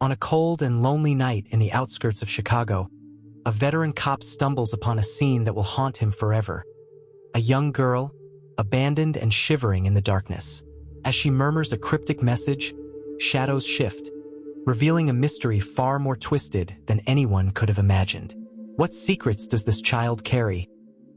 On a cold and lonely night in the outskirts of Chicago, a veteran cop stumbles upon a scene that will haunt him forever. A young girl, abandoned and shivering in the darkness. As she murmurs a cryptic message, shadows shift, revealing a mystery far more twisted than anyone could have imagined. What secrets does this child carry?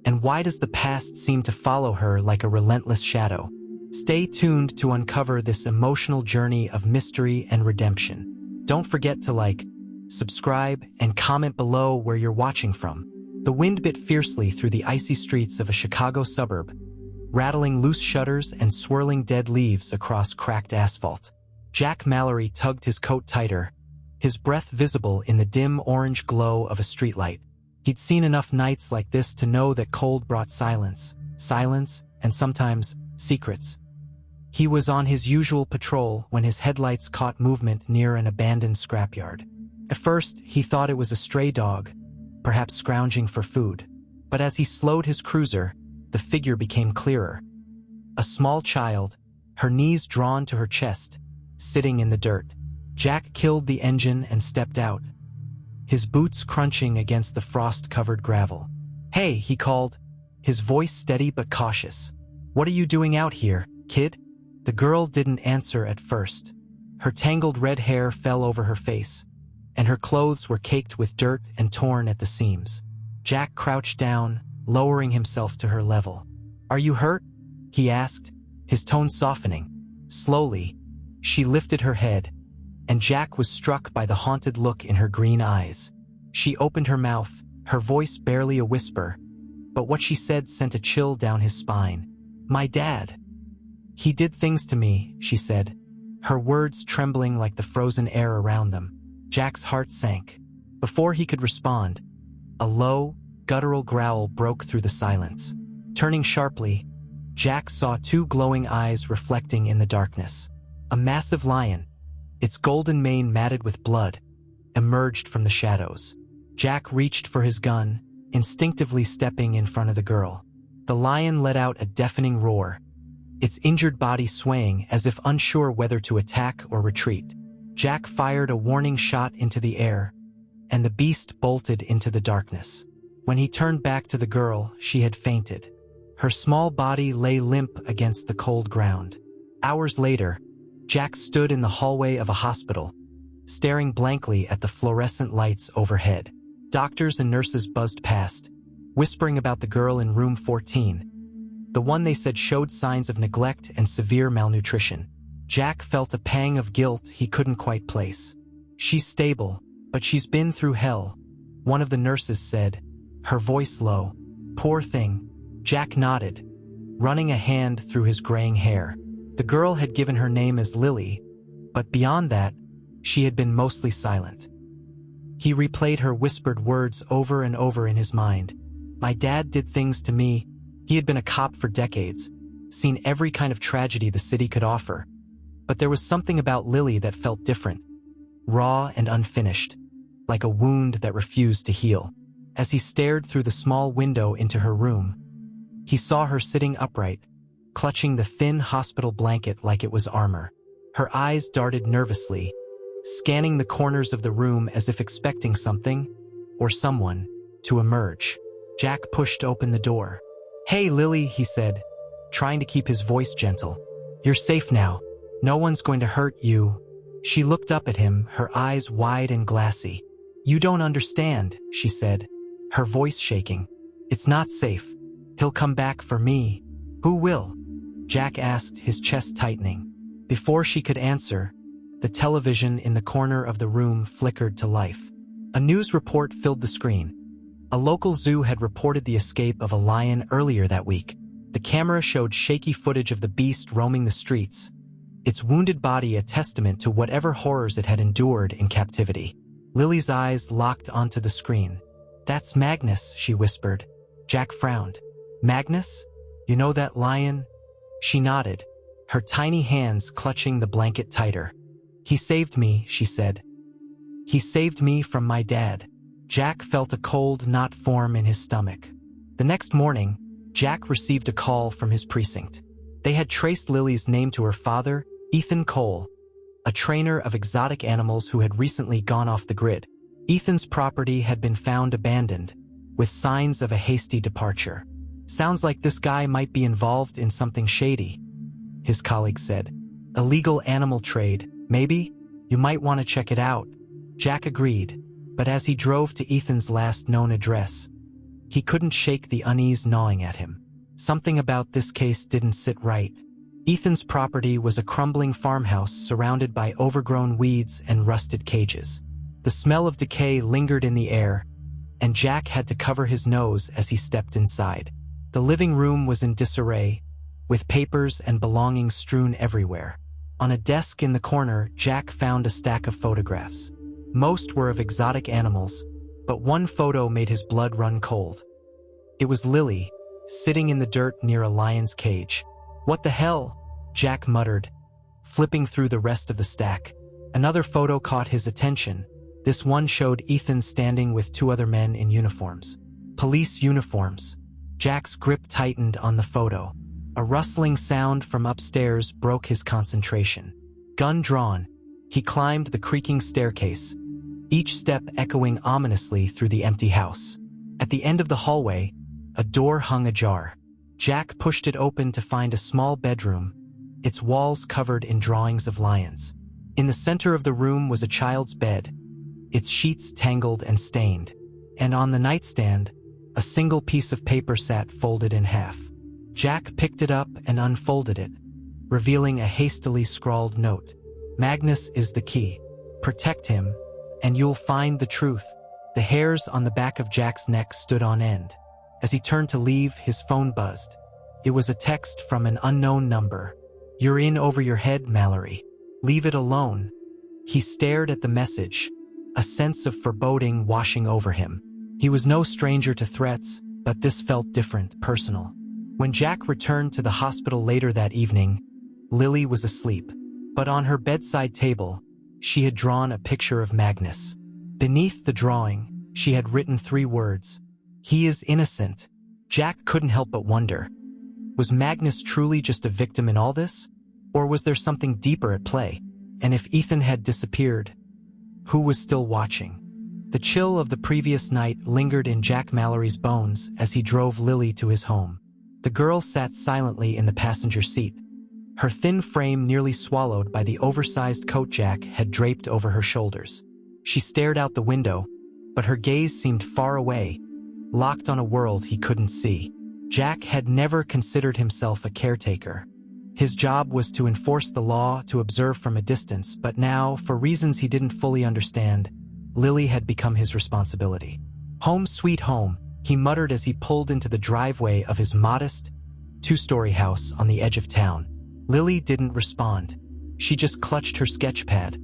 And why does the past seem to follow her like a relentless shadow? Stay tuned to uncover this emotional journey of mystery and redemption. Don't forget to like, subscribe, and comment below where you're watching from. The wind bit fiercely through the icy streets of a Chicago suburb, rattling loose shutters and swirling dead leaves across cracked asphalt. Jack Mallory tugged his coat tighter, his breath visible in the dim orange glow of a streetlight. He'd seen enough nights like this to know that cold brought silence, and sometimes secrets. He was on his usual patrol when his headlights caught movement near an abandoned scrapyard. At first, he thought it was a stray dog, perhaps scrounging for food. But as he slowed his cruiser, the figure became clearer. A small child, her knees drawn to her chest, sitting in the dirt. Jack killed the engine and stepped out, his boots crunching against the frost-covered gravel. "Hey," he called, his voice steady but cautious. "What are you doing out here, kid?" The girl didn't answer at first. Her tangled red hair fell over her face, and her clothes were caked with dirt and torn at the seams. Jack crouched down, lowering himself to her level. "Are you hurt?" he asked, his tone softening. Slowly, she lifted her head, and Jack was struck by the haunted look in her green eyes. She opened her mouth, her voice barely a whisper, but what she said sent a chill down his spine. "My dad. He did things to me," she said, her words trembling like the frozen air around them. Jack's heart sank. Before he could respond, a low, guttural growl broke through the silence. Turning sharply, Jack saw two glowing eyes reflecting in the darkness. A massive lion, its golden mane matted with blood, emerged from the shadows. Jack reached for his gun, instinctively stepping in front of the girl. The lion let out a deafening roar, its injured body swaying as if unsure whether to attack or retreat. Jack fired a warning shot into the air, and the beast bolted into the darkness. When he turned back to the girl, she had fainted. Her small body lay limp against the cold ground. Hours later, Jack stood in the hallway of a hospital, staring blankly at the fluorescent lights overhead. Doctors and nurses buzzed past, whispering about the girl in room 14, the one they said showed signs of neglect and severe malnutrition. Jack felt a pang of guilt he couldn't quite place. "She's stable, but she's been through hell," one of the nurses said, her voice low. "Poor thing." Jack nodded, running a hand through his graying hair. The girl had given her name as Lily, but beyond that, she had been mostly silent. He replayed her whispered words over and over in his mind. "My dad did things to me." He had been a cop for decades, seen every kind of tragedy the city could offer. But there was something about Lily that felt different, raw and unfinished, like a wound that refused to heal. As he stared through the small window into her room, he saw her sitting upright, clutching the thin hospital blanket like it was armor. Her eyes darted nervously, scanning the corners of the room as if expecting something, or someone, to emerge. Jack pushed open the door. "Hey, Lily," he said, trying to keep his voice gentle. "You're safe now. No one's going to hurt you." She looked up at him, her eyes wide and glassy. "You don't understand," she said, her voice shaking. "It's not safe. He'll come back for me." "Who will?" Jack asked, his chest tightening. Before she could answer, the television in the corner of the room flickered to life. A news report filled the screen. A local zoo had reported the escape of a lion earlier that week. The camera showed shaky footage of the beast roaming the streets, its wounded body a testament to whatever horrors it had endured in captivity. Lily's eyes locked onto the screen. "That's Magnus," she whispered. Jack frowned. "Magnus? You know that lion?" She nodded, her tiny hands clutching the blanket tighter. "He saved me," she said. "He saved me from my dad." Jack felt a cold knot form in his stomach. The next morning, Jack received a call from his precinct. They had traced Lily's name to her father, Ethan Cole, a trainer of exotic animals who had recently gone off the grid. Ethan's property had been found abandoned, with signs of a hasty departure. "Sounds like this guy might be involved in something shady," his colleague said. "Illegal animal trade, maybe? You might want to check it out." Jack agreed, but as he drove to Ethan's last known address, he couldn't shake the unease gnawing at him. Something about this case didn't sit right. Ethan's property was a crumbling farmhouse surrounded by overgrown weeds and rusted cages. The smell of decay lingered in the air, and Jack had to cover his nose as he stepped inside. The living room was in disarray, with papers and belongings strewn everywhere. On a desk in the corner, Jack found a stack of photographs. Most were of exotic animals, but one photo made his blood run cold. It was Lily, sitting in the dirt near a lion's cage. "What the hell?" Jack muttered, flipping through the rest of the stack. Another photo caught his attention. This one showed Ethan standing with two other men in uniforms. Police uniforms. Jack's grip tightened on the photo. A rustling sound from upstairs broke his concentration. Gun drawn, he climbed the creaking staircase, each step echoing ominously through the empty house. At the end of the hallway, a door hung ajar. Jack pushed it open to find a small bedroom, its walls covered in drawings of lions. In the center of the room was a child's bed, its sheets tangled and stained, and on the nightstand, a single piece of paper sat folded in half. Jack picked it up and unfolded it, revealing a hastily scrawled note. "Magnus is the key. Protect him, and you'll find the truth." The hairs on the back of Jack's neck stood on end. As he turned to leave, his phone buzzed. It was a text from an unknown number. "You're in over your head, Mallory. Leave it alone." He stared at the message, a sense of foreboding washing over him. He was no stranger to threats, but this felt different, personal. When Jack returned to the hospital later that evening, Lily was asleep, but on her bedside table, she had drawn a picture of Magnus. Beneath the drawing, she had written 3 words. "He is innocent." Jack couldn't help but wonder, was Magnus truly just a victim in all this? Or was there something deeper at play? And if Ethan had disappeared, who was still watching? The chill of the previous night lingered in Jack Mallory's bones as he drove Lily to his home. The girl sat silently in the passenger seat, her thin frame nearly swallowed by the oversized coat Jack had draped over her shoulders. She stared out the window, but her gaze seemed far away, locked on a world he couldn't see. Jack had never considered himself a caretaker. His job was to enforce the law, to observe from a distance, but now, for reasons he didn't fully understand, Lily had become his responsibility. "Home sweet home," he muttered as he pulled into the driveway of his modest, 2-story house on the edge of town. Lily didn't respond. She just clutched her sketch pad,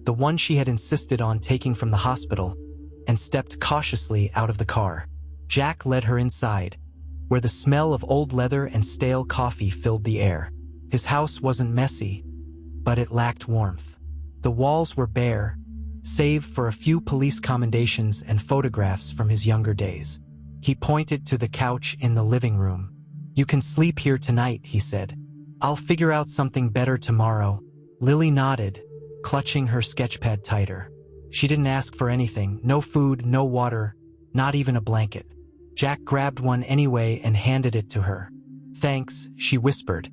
the one she had insisted on taking from the hospital, and stepped cautiously out of the car. Jack led her inside, where the smell of old leather and stale coffee filled the air. His house wasn't messy, but it lacked warmth. The walls were bare, save for a few police commendations and photographs from his younger days. He pointed to the couch in the living room. "You can sleep here tonight," he said. "I'll figure out something better tomorrow." Lily nodded, clutching her sketchpad tighter. She didn't ask for anything, no food, no water, not even a blanket. Jack grabbed one anyway and handed it to her. "Thanks," she whispered,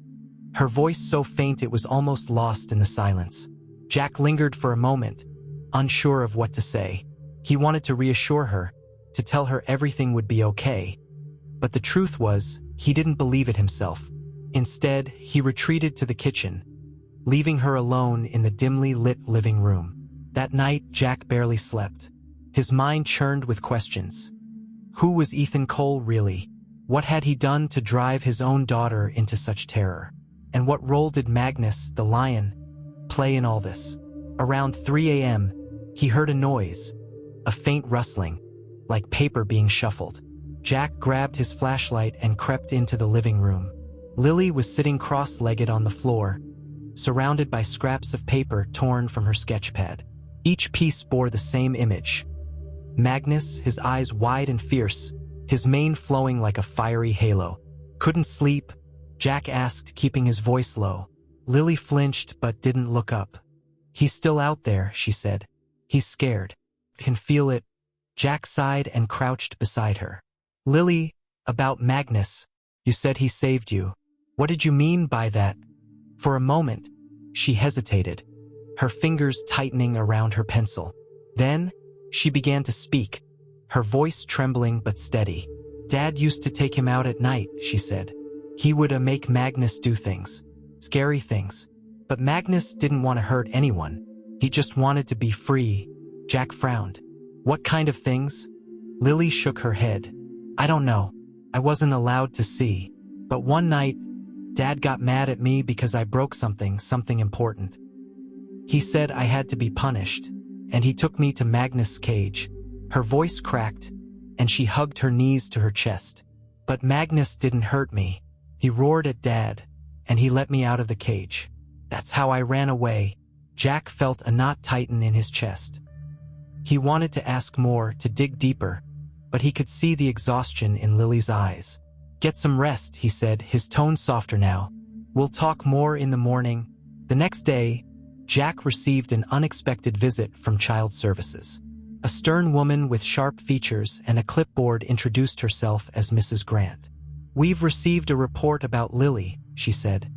her voice so faint it was almost lost in the silence. Jack lingered for a moment, unsure of what to say. He wanted to reassure her, to tell her everything would be okay. But the truth was, he didn't believe it himself. Instead, he retreated to the kitchen, leaving her alone in the dimly lit living room. That night, Jack barely slept. His mind churned with questions. Who was Ethan Cole really? What had he done to drive his own daughter into such terror? And what role did Magnus, the lion, play in all this? Around 3 a.m., he heard a noise, a faint rustling, like paper being shuffled. Jack grabbed his flashlight and crept into the living room. Lily was sitting cross-legged on the floor, surrounded by scraps of paper torn from her sketchpad. Each piece bore the same image. Magnus, his eyes wide and fierce, his mane flowing like a fiery halo. "Couldn't sleep?" Jack asked, keeping his voice low. Lily flinched but didn't look up. He's still out there, she said. He's scared. Can feel it. Jack sighed and crouched beside her. Lily, about Magnus. You said he saved you. What did you mean by that? For a moment, she hesitated, her fingers tightening around her pencil. Then, she began to speak, her voice trembling but steady. Dad used to take him out at night, she said. He would make Magnus do things. Scary things. But Magnus didn't want to hurt anyone. He just wanted to be free. Jack frowned. What kind of things? Lily shook her head. I don't know. I wasn't allowed to see. But one night, Dad got mad at me because I broke something important. He said I had to be punished, and he took me to Magnus' cage. Her voice cracked, and she hugged her knees to her chest. But Magnus didn't hurt me. He roared at Dad, and he let me out of the cage. That's how I ran away. Jack felt a knot tighten in his chest. He wanted to ask more, to dig deeper, but he could see the exhaustion in Lily's eyes. Get some rest, he said, his tone softer now. We'll talk more in the morning. The next day, Jack received an unexpected visit from Child Services. A stern woman with sharp features and a clipboard introduced herself as Mrs. Grant. We've received a report about Lily, she said,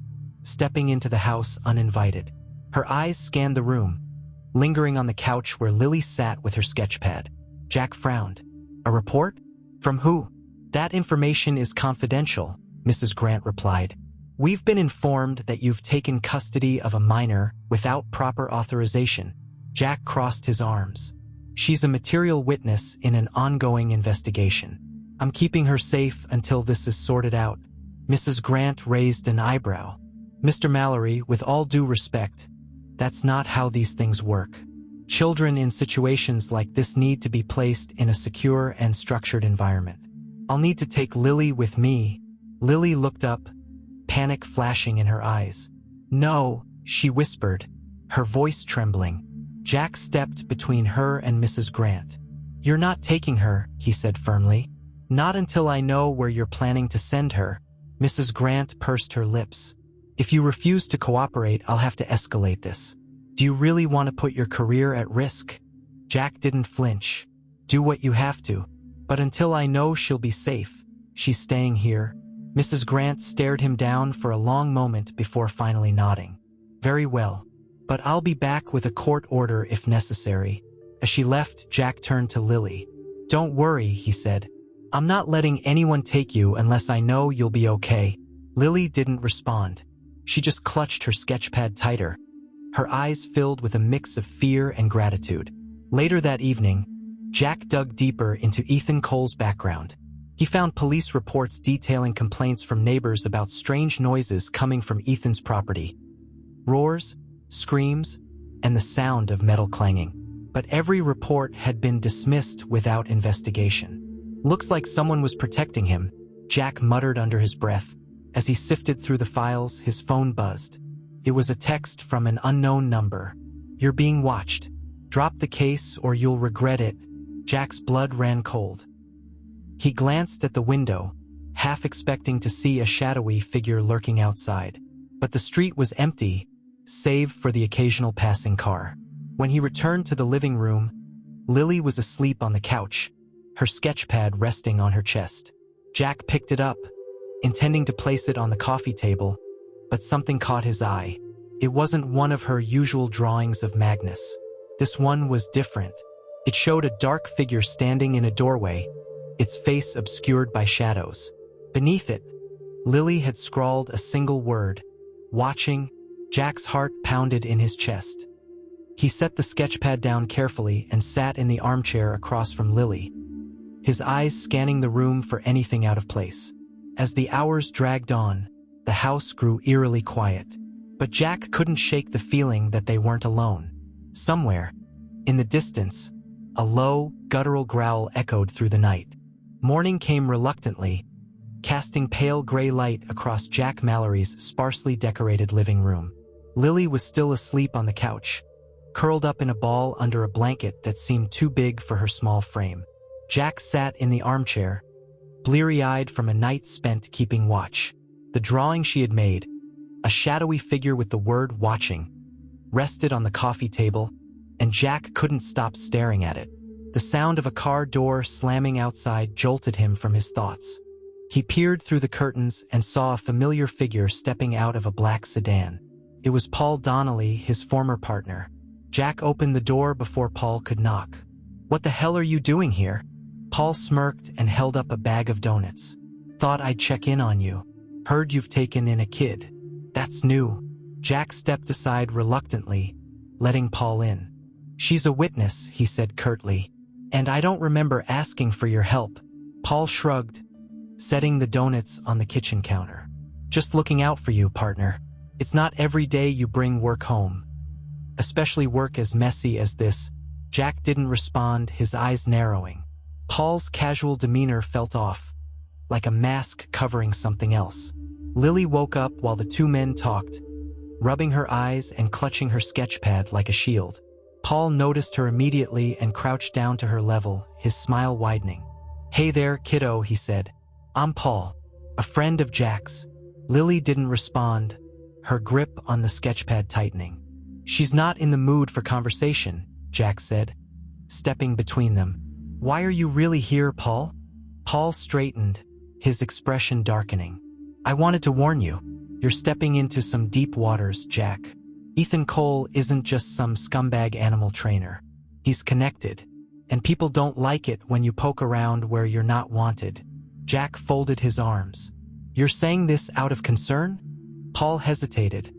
stepping into the house uninvited. Her eyes scanned the room, lingering on the couch where Lily sat with her sketchpad. Jack frowned. A report? From who? That information is confidential, Mrs. Grant replied. We've been informed that you've taken custody of a minor without proper authorization. Jack crossed his arms. She's a material witness in an ongoing investigation. I'm keeping her safe until this is sorted out. Mrs. Grant raised an eyebrow. Mr. Mallory, with all due respect, that's not how these things work. Children in situations like this need to be placed in a secure and structured environment. I'll need to take Lily with me. Lily looked up, panic flashing in her eyes. No, she whispered, her voice trembling. Jack stepped between her and Mrs. Grant. You're not taking her, he said firmly. Not until I know where you're planning to send her. Mrs. Grant pursed her lips. If you refuse to cooperate, I'll have to escalate this. Do you really want to put your career at risk? Jack didn't flinch. Do what you have to. But until I know she'll be safe, she's staying here. Mrs. Grant stared him down for a long moment before finally nodding. Very well. But I'll be back with a court order if necessary. As she left, Jack turned to Lily. Don't worry, he said. I'm not letting anyone take you unless I know you'll be okay. Lily didn't respond. She just clutched her sketchpad tighter, her eyes filled with a mix of fear and gratitude. Later that evening, Jack dug deeper into Ethan Cole's background. He found police reports detailing complaints from neighbors about strange noises coming from Ethan's property. Roars, screams, and the sound of metal clanging. But every report had been dismissed without investigation. Looks like someone was protecting him, Jack muttered under his breath. As he sifted through the files, his phone buzzed. It was a text from an unknown number. You're being watched. Drop the case or you'll regret it. Jack's blood ran cold. He glanced at the window, half expecting to see a shadowy figure lurking outside. But the street was empty, save for the occasional passing car. When he returned to the living room, Lily was asleep on the couch, her sketchpad resting on her chest. Jack picked it up, intending to place it on the coffee table, but something caught his eye. It wasn't one of her usual drawings of Magnus. This one was different. It showed a dark figure standing in a doorway, its face obscured by shadows. Beneath it, Lily had scrawled a single word, watching. Jack's heart pounded in his chest. He set the sketchpad down carefully and sat in the armchair across from Lily, his eyes scanning the room for anything out of place. As the hours dragged on, the house grew eerily quiet. But Jack couldn't shake the feeling that they weren't alone. Somewhere, in the distance, a low, guttural growl echoed through the night. Morning came reluctantly, casting pale gray light across Jack Mallory's sparsely decorated living room. Lily was still asleep on the couch, curled up in a ball under a blanket that seemed too big for her small frame. Jack sat in the armchair, bleary-eyed from a night spent keeping watch. The drawing she had made, a shadowy figure with the word watching, rested on the coffee table, and Jack couldn't stop staring at it. The sound of a car door slamming outside jolted him from his thoughts. He peered through the curtains and saw a familiar figure stepping out of a black sedan. It was Paul Donnelly, his former partner. Jack opened the door before Paul could knock. "What the hell are you doing here?" Paul smirked and held up a bag of donuts. "Thought I'd check in on you. Heard you've taken in a kid. That's new." Jack stepped aside reluctantly, letting Paul in. "She's a witness," he said curtly. "And I don't remember asking for your help." Paul shrugged, setting the donuts on the kitchen counter. "Just looking out for you, partner. It's not every day you bring work home. Especially work as messy as this." Jack didn't respond, his eyes narrowing. Paul's casual demeanor felt off, like a mask covering something else. Lily woke up while the two men talked, rubbing her eyes and clutching her sketchpad like a shield. Paul noticed her immediately and crouched down to her level, his smile widening. "Hey there, kiddo," he said. "I'm Paul, a friend of Jack's." Lily didn't respond, her grip on the sketchpad tightening. "She's not in the mood for conversation," Jack said, stepping between them. "Why are you really here, Paul?" Paul straightened, his expression darkening. "I wanted to warn you. You're stepping into some deep waters, Jack. Ethan Cole isn't just some scumbag animal trainer. He's connected, and people don't like it when you poke around where you're not wanted." Jack folded his arms. "You're saying this out of concern?" Paul hesitated,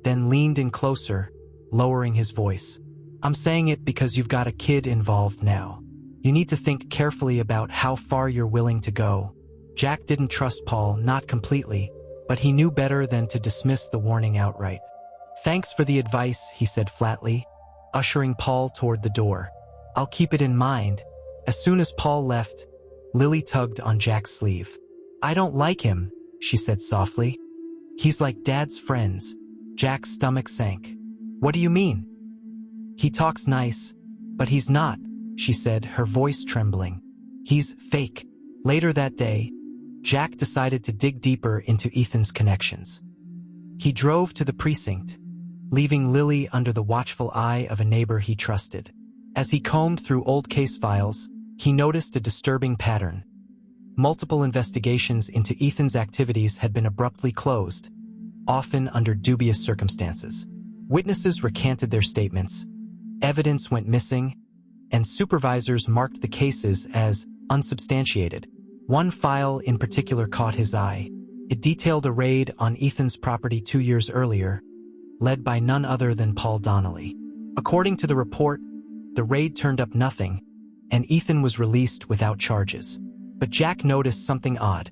then leaned in closer, lowering his voice. "I'm saying it because you've got a kid involved now. You need to think carefully about how far you're willing to go." Jack didn't trust Paul, not completely, but he knew better than to dismiss the warning outright. "Thanks for the advice," he said flatly, ushering Paul toward the door. "I'll keep it in mind." As soon as Paul left, Lily tugged on Jack's sleeve. "I don't like him," she said softly. "He's like Dad's friends." Jack's stomach sank. "What do you mean?" "He talks nice, but he's not," she said, her voice trembling. "He's fake." Later that day, Jack decided to dig deeper into Ethan's connections. He drove to the precinct, leaving Lily under the watchful eye of a neighbor he trusted. As he combed through old case files, he noticed a disturbing pattern. Multiple investigations into Ethan's activities had been abruptly closed, often under dubious circumstances. Witnesses recanted their statements, evidence went missing, and supervisors marked the cases as unsubstantiated. One file in particular caught his eye. It detailed a raid on Ethan's property 2 years earlier, led by none other than Paul Donnelly. According to the report, the raid turned up nothing, and Ethan was released without charges. But Jack noticed something odd.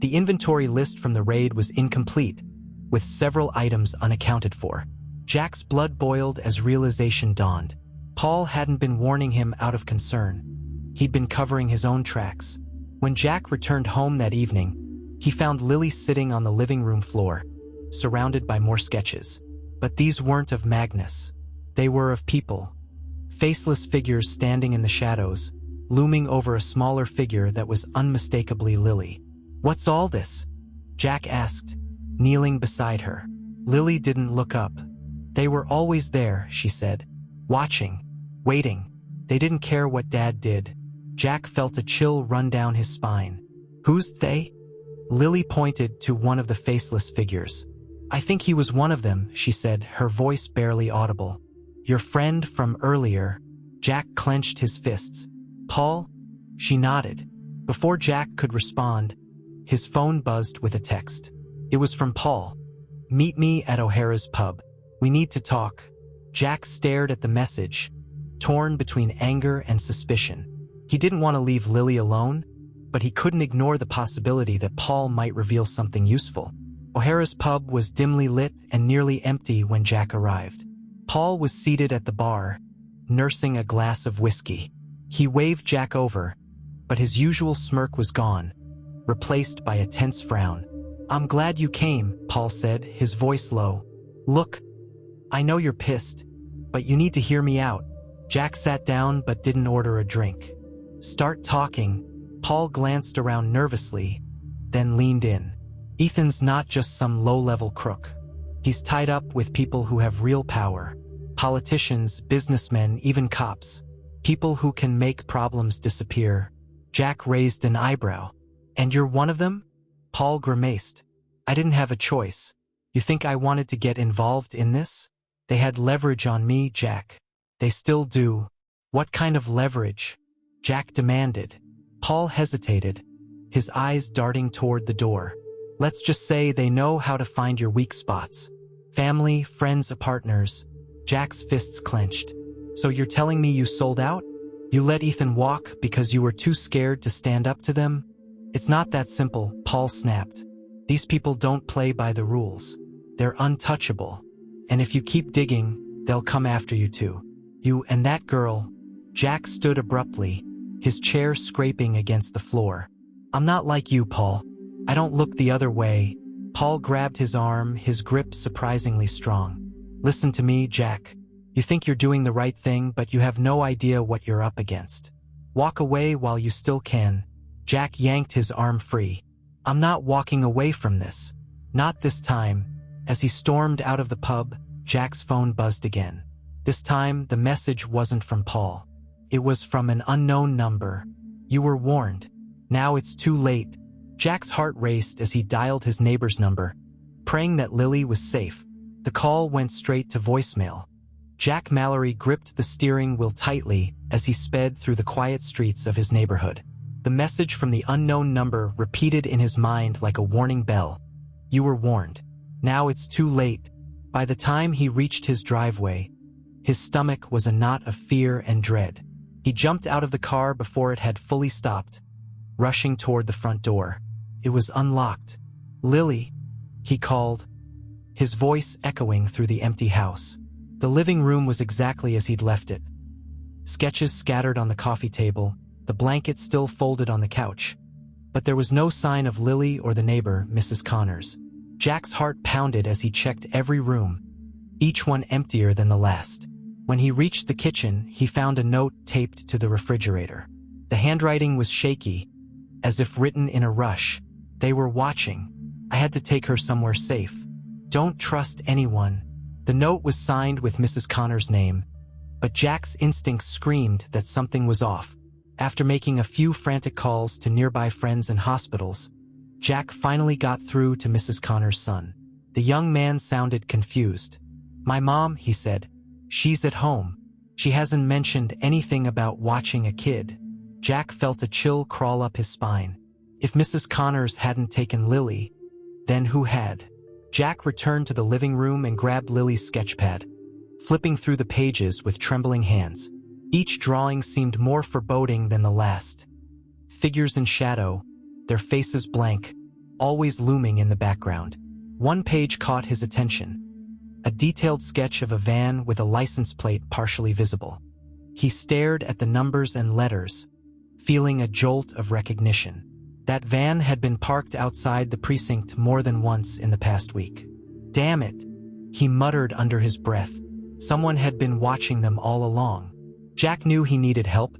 The inventory list from the raid was incomplete, with several items unaccounted for. Jack's blood boiled as realization dawned. Paul hadn't been warning him out of concern. He'd been covering his own tracks. When Jack returned home that evening, he found Lily sitting on the living room floor, surrounded by more sketches. But these weren't of Magnus. They were of people. Faceless figures standing in the shadows, looming over a smaller figure that was unmistakably Lily. "What's all this?" Jack asked, kneeling beside her. Lily didn't look up. "They were always there," she said. "Watching. Waiting. They didn't care what Dad did." Jack felt a chill run down his spine. "Who's they?" Lily pointed to one of the faceless figures. "I think he was one of them," she said, her voice barely audible. "Your friend from earlier." Jack clenched his fists. "Paul?" She nodded. Before Jack could respond, his phone buzzed with a text. It was from Paul. "Meet me at O'Hara's pub. We need to talk." Jack stared at the message, torn between anger and suspicion. He didn't want to leave Lily alone, but he couldn't ignore the possibility that Paul might reveal something useful. O'Hara's pub was dimly lit and nearly empty when Jack arrived. Paul was seated at the bar, nursing a glass of whiskey. He waved Jack over, but his usual smirk was gone, replaced by a tense frown. "I'm glad you came," Paul said, his voice low. "Look, I know you're pissed, but you need to hear me out." Jack sat down but didn't order a drink. "Start talking." Paul glanced around nervously, then leaned in. "Ethan's not just some low-level crook. He's tied up with people who have real power. Politicians, businessmen, even cops. People who can make problems disappear. Jack raised an eyebrow. And you're one of them? Paul grimaced. I didn't have a choice. You think I wanted to get involved in this? They had leverage on me, Jack. They still do. What kind of leverage? Jack demanded. Paul hesitated, his eyes darting toward the door. Let's just say they know how to find your weak spots. Family, friends, partners. Jack's fists clenched. So you're telling me you sold out? You let Ethan walk because you were too scared to stand up to them? It's not that simple, Paul snapped. These people don't play by the rules. They're untouchable. And if you keep digging, they'll come after you too. You and that girl. Jack stood abruptly, his chair scraping against the floor. I'm not like you, Paul. I don't look the other way. Paul grabbed his arm, his grip surprisingly strong. Listen to me, Jack. You think you're doing the right thing, but you have no idea what you're up against. Walk away while you still can. Jack yanked his arm free. I'm not walking away from this. Not this time. As he stormed out of the pub, Jack's phone buzzed again. This time, the message wasn't from Paul. It was from an unknown number. You were warned. Now it's too late. Jack's heart raced as he dialed his neighbor's number, praying that Lily was safe. The call went straight to voicemail. Jack Mallory gripped the steering wheel tightly as he sped through the quiet streets of his neighborhood. The message from the unknown number repeated in his mind like a warning bell. You were warned. Now it's too late. By the time he reached his driveway, his stomach was a knot of fear and dread. He jumped out of the car before it had fully stopped, rushing toward the front door. It was unlocked. Lily, he called, his voice echoing through the empty house. The living room was exactly as he'd left it. Sketches scattered on the coffee table, the blanket still folded on the couch. But there was no sign of Lily or the neighbor, Mrs. Connors. Jack's heart pounded as he checked every room, each one emptier than the last. When he reached the kitchen, he found a note taped to the refrigerator. The handwriting was shaky, as if written in a rush. They were watching. I had to take her somewhere safe. Don't trust anyone. The note was signed with Mrs. Connor's name, but Jack's instincts screamed that something was off. After making a few frantic calls to nearby friends and hospitals, Jack finally got through to Mrs. Connor's son. The young man sounded confused. My mom, he said. She's at home. She hasn't mentioned anything about watching a kid. Jack felt a chill crawl up his spine. If Mrs. Connors hadn't taken Lily, then who had? Jack returned to the living room and grabbed Lily's sketchpad, flipping through the pages with trembling hands. Each drawing seemed more foreboding than the last. Figures in shadow, their faces blank, always looming in the background. One page caught his attention. A detailed sketch of a van with a license plate partially visible. He stared at the numbers and letters, feeling a jolt of recognition. That van had been parked outside the precinct more than once in the past week. Damn it, he muttered under his breath. Someone had been watching them all along. Jack knew he needed help,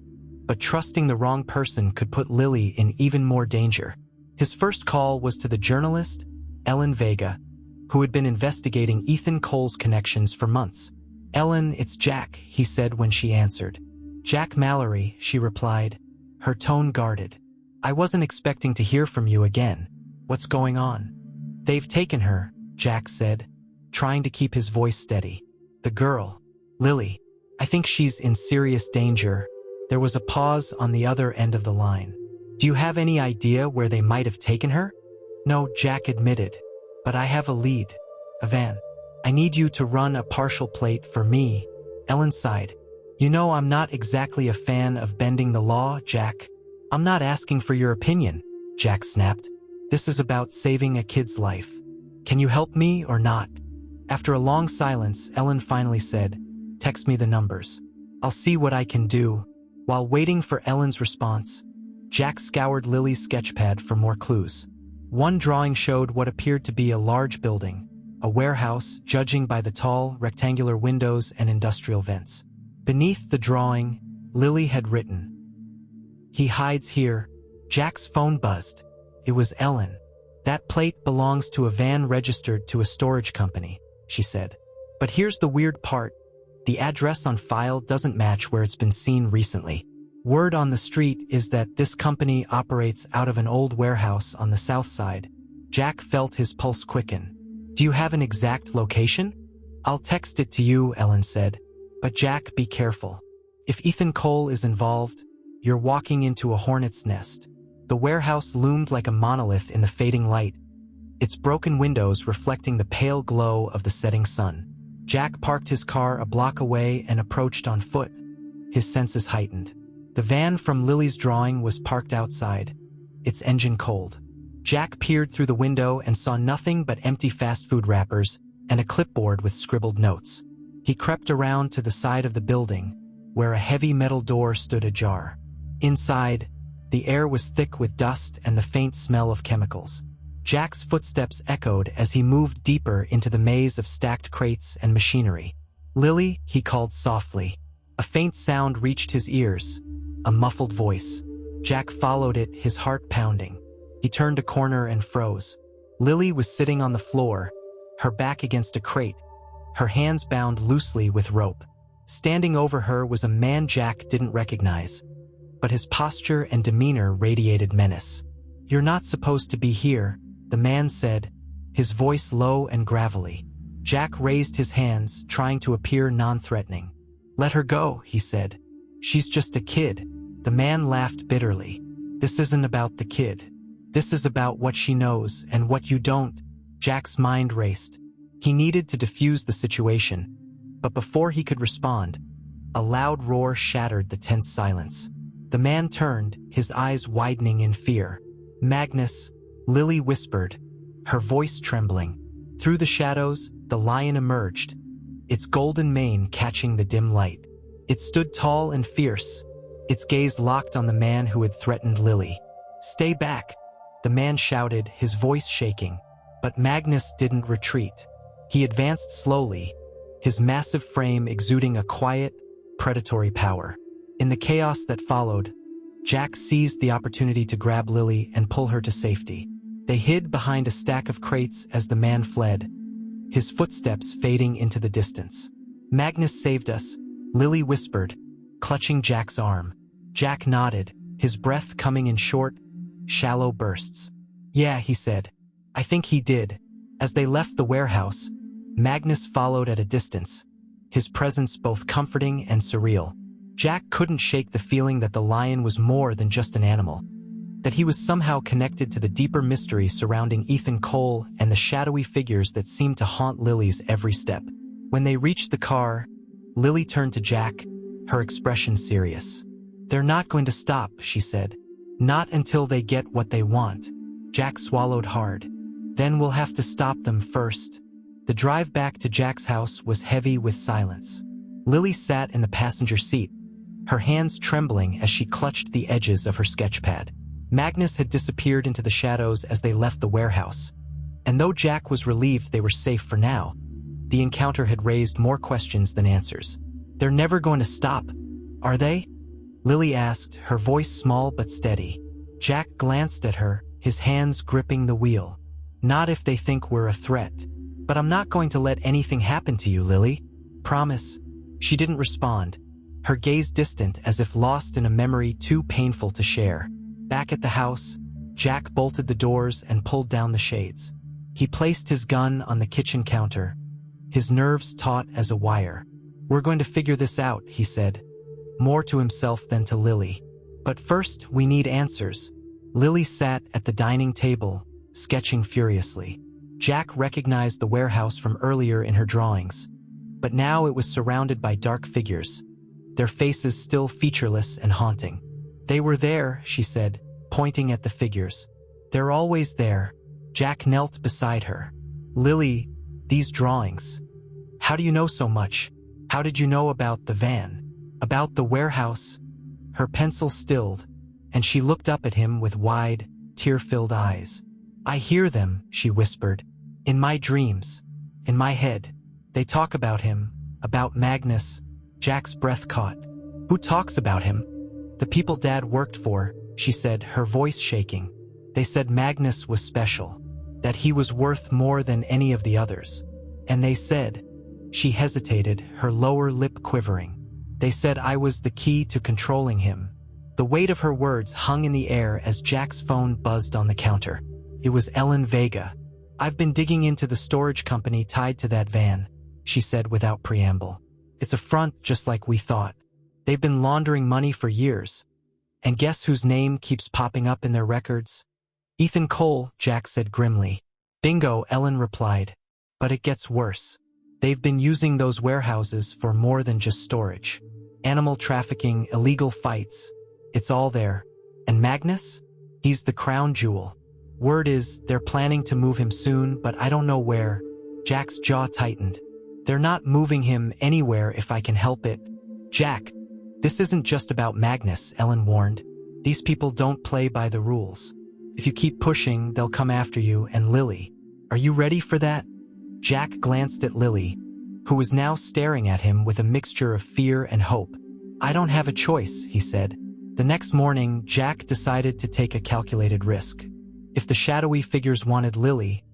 but trusting the wrong person could put Lily in even more danger. His first call was to the journalist, Ellen Vega, who had been investigating Ethan Cole's connections for months. Ellen, it's Jack, he said when she answered. Jack Mallory, she replied, her tone guarded. I wasn't expecting to hear from you again. What's going on? They've taken her, Jack said, trying to keep his voice steady. The girl, Lily. I think she's in serious danger. There was a pause on the other end of the line. Do you have any idea where they might have taken her? No, Jack admitted. But I have a lead. A van. I need you to run a partial plate for me. Ellen sighed. You know I'm not exactly a fan of bending the law, Jack. I'm not asking for your opinion, Jack snapped. This is about saving a kid's life. Can you help me or not? After a long silence, Ellen finally said, text me the numbers. I'll see what I can do. While waiting for Ellen's response, Jack scoured Lily's sketchpad for more clues. One drawing showed what appeared to be a large building, a warehouse, judging by the tall, rectangular windows and industrial vents. Beneath the drawing, Lily had written, He hides here. Jack's phone buzzed. It was Ellen. That plate belongs to a van registered to a storage company. she said. But here's the weird part. The address on file doesn't match where it's been seen recently. Word on the street is that this company operates out of an old warehouse on the south side. Jack felt his pulse quicken. Do you have an exact location? I'll text it to you, Ellen said. But Jack, be careful. If Ethan Cole is involved, you're walking into a hornet's nest. The warehouse loomed like a monolith in the fading light, its broken windows reflecting the pale glow of the setting sun. Jack parked his car a block away and approached on foot, his senses heightened. The van from Lily's drawing was parked outside, its engine cold. Jack peered through the window and saw nothing but empty fast food wrappers and a clipboard with scribbled notes. He crept around to the side of the building, where a heavy metal door stood ajar. Inside, the air was thick with dust and the faint smell of chemicals. Jack's footsteps echoed as he moved deeper into the maze of stacked crates and machinery. Lily, he called softly. A faint sound reached his ears, a muffled voice. Jack followed it, his heart pounding. He turned a corner and froze. Lily was sitting on the floor, her back against a crate, her hands bound loosely with rope. Standing over her was a man Jack didn't recognize, but his posture and demeanor radiated menace. "You're not supposed to be here," the man said, his voice low and gravelly. Jack raised his hands, trying to appear non-threatening. "Let her go," he said. "She's just a kid." The man laughed bitterly. "This isn't about the kid. This is about what she knows and what you don't." Jack's mind raced. He needed to defuse the situation, but before he could respond, a loud roar shattered the tense silence. The man turned, his eyes widening in fear. "Magnus," Lily whispered, her voice trembling. Through the shadows, the lion emerged, its golden mane catching the dim light. It stood tall and fierce, its gaze locked on the man who had threatened Lily. "Stay back," the man shouted, his voice shaking. But Magnus didn't retreat. He advanced slowly, his massive frame exuding a quiet, predatory power. In the chaos that followed, Jack seized the opportunity to grab Lily and pull her to safety. They hid behind a stack of crates as the man fled, his footsteps fading into the distance. "Magnus saved us," Lily whispered, clutching Jack's arm. Jack nodded, his breath coming in short, shallow bursts. "Yeah," he said. "I think he did." As they left the warehouse, Magnus followed at a distance, his presence both comforting and surreal. Jack couldn't shake the feeling that the lion was more than just an animal, that he was somehow connected to the deeper mystery surrounding Ethan Cole and the shadowy figures that seemed to haunt Lily's every step. When they reached the car, Lily turned to Jack, her expression serious. "They're not going to stop," she said. "Not until they get what they want." Jack swallowed hard. "Then we'll have to stop them first." The drive back to Jack's house was heavy with silence. Lily sat in the passenger seat, her hands trembling as she clutched the edges of her sketchpad. Magnus had disappeared into the shadows as they left the warehouse, and though Jack was relieved they were safe for now, the encounter had raised more questions than answers. "They're never going to stop, are they?" Lily asked, her voice small but steady. Jack glanced at her, his hands gripping the wheel. "Not if they think we're a threat. But I'm not going to let anything happen to you, Lily. Promise." She didn't respond, her gaze distant as if lost in a memory too painful to share. Back at the house, Jack bolted the doors and pulled down the shades. He placed his gun on the kitchen counter, his nerves taut as a wire. "We're going to figure this out," he said, more to himself than to Lily. "But first, we need answers." Lily sat at the dining table, sketching furiously. Jack recognized the warehouse from earlier in her drawings, but now it was surrounded by dark figures, their faces still featureless and haunting. "They were there," she said, pointing at the figures. "They're always there." Jack knelt beside her. "Lily, these drawings. How do you know so much? How did you know about the van? About the warehouse?" Her pencil stilled, and she looked up at him with wide, tear-filled eyes. "I hear them," she whispered. "In my dreams. In my head. They talk about him. About Magnus." Jack's breath caught. "Who talks about him?" "The people Dad worked for," she said, her voice shaking. "They said Magnus was special. That he was worth more than any of the others. And they said, she hesitated, her lower lip quivering. They said I was the key to controlling him. The weight of her words hung in the air as Jack's phone buzzed on the counter. It was Ellen Vega. I've been digging into the storage company tied to that van, she said without preamble. It's a front just like we thought. They've been laundering money for years. And guess whose name keeps popping up in their records? Ethan Cole, Jack said grimly. Bingo, Ellen replied. But it gets worse. They've been using those warehouses for more than just storage. Animal trafficking, illegal fights. It's all there. And Magnus? He's the crown jewel. Word is, they're planning to move him soon, but I don't know where. Jack's jaw tightened. They're not moving him anywhere if I can help it. Jack, this isn't just about Magnus, Ellen warned. These people don't play by the rules. If you keep pushing, they'll come after you and Lily. Are you ready for that? Jack glanced at Lily, who was now staring at him with a mixture of fear and hope. I don't have a choice, he said. The next morning, Jack decided to take a calculated risk. If the shadowy figures wanted Lily,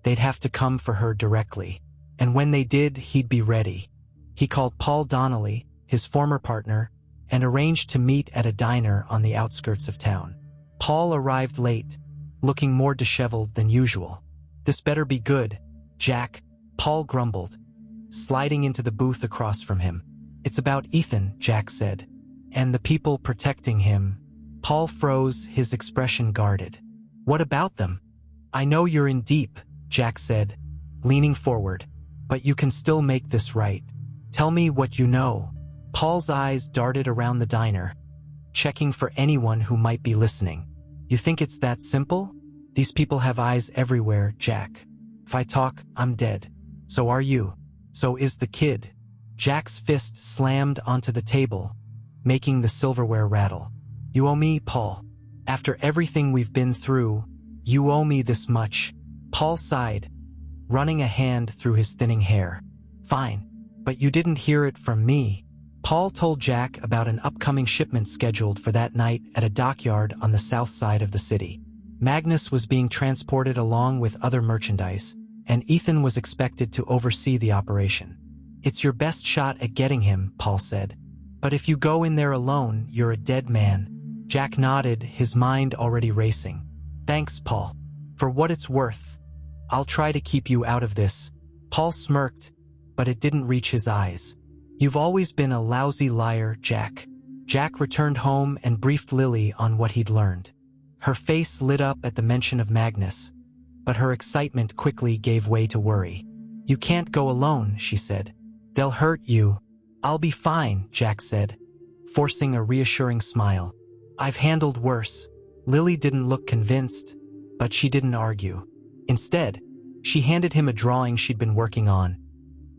they'd have to come for her directly. And when they did, he'd be ready. He called Paul Donnelly, his former partner, and arranged to meet at a diner on the outskirts of town. Paul arrived late, looking more disheveled than usual. This better be good, Jack, Paul grumbled, sliding into the booth across from him. It's about Ethan, Jack said, and the people protecting him. Paul froze, his expression guarded. What about them? I know you're in deep, Jack said, leaning forward, but you can still make this right. Tell me what you know. Paul's eyes darted around the diner, checking for anyone who might be listening. You think it's that simple? These people have eyes everywhere, Jack. If I talk, I'm dead. So are you. So is the kid. Jack's fist slammed onto the table, making the silverware rattle. You owe me, Paul. After everything we've been through, you owe me this much. Paul sighed, running a hand through his thinning hair. Fine, but you didn't hear it from me. Paul told Jack about an upcoming shipment scheduled for that night at a dockyard on the south side of the city. Magnus was being transported along with other merchandise, and Ethan was expected to oversee the operation. It's your best shot at getting him, Paul said. But if you go in there alone, you're a dead man. Jack nodded, his mind already racing. Thanks, Paul. For what it's worth, I'll try to keep you out of this. Paul smirked, but it didn't reach his eyes. You've always been a lousy liar, Jack. Jack returned home and briefed Lily on what he'd learned. Her face lit up at the mention of Magnus, but her excitement quickly gave way to worry. You can't go alone, she said. They'll hurt you. I'll be fine, Jack said, forcing a reassuring smile. I've handled worse. Lily didn't look convinced, but she didn't argue. Instead, she handed him a drawing she'd been working on,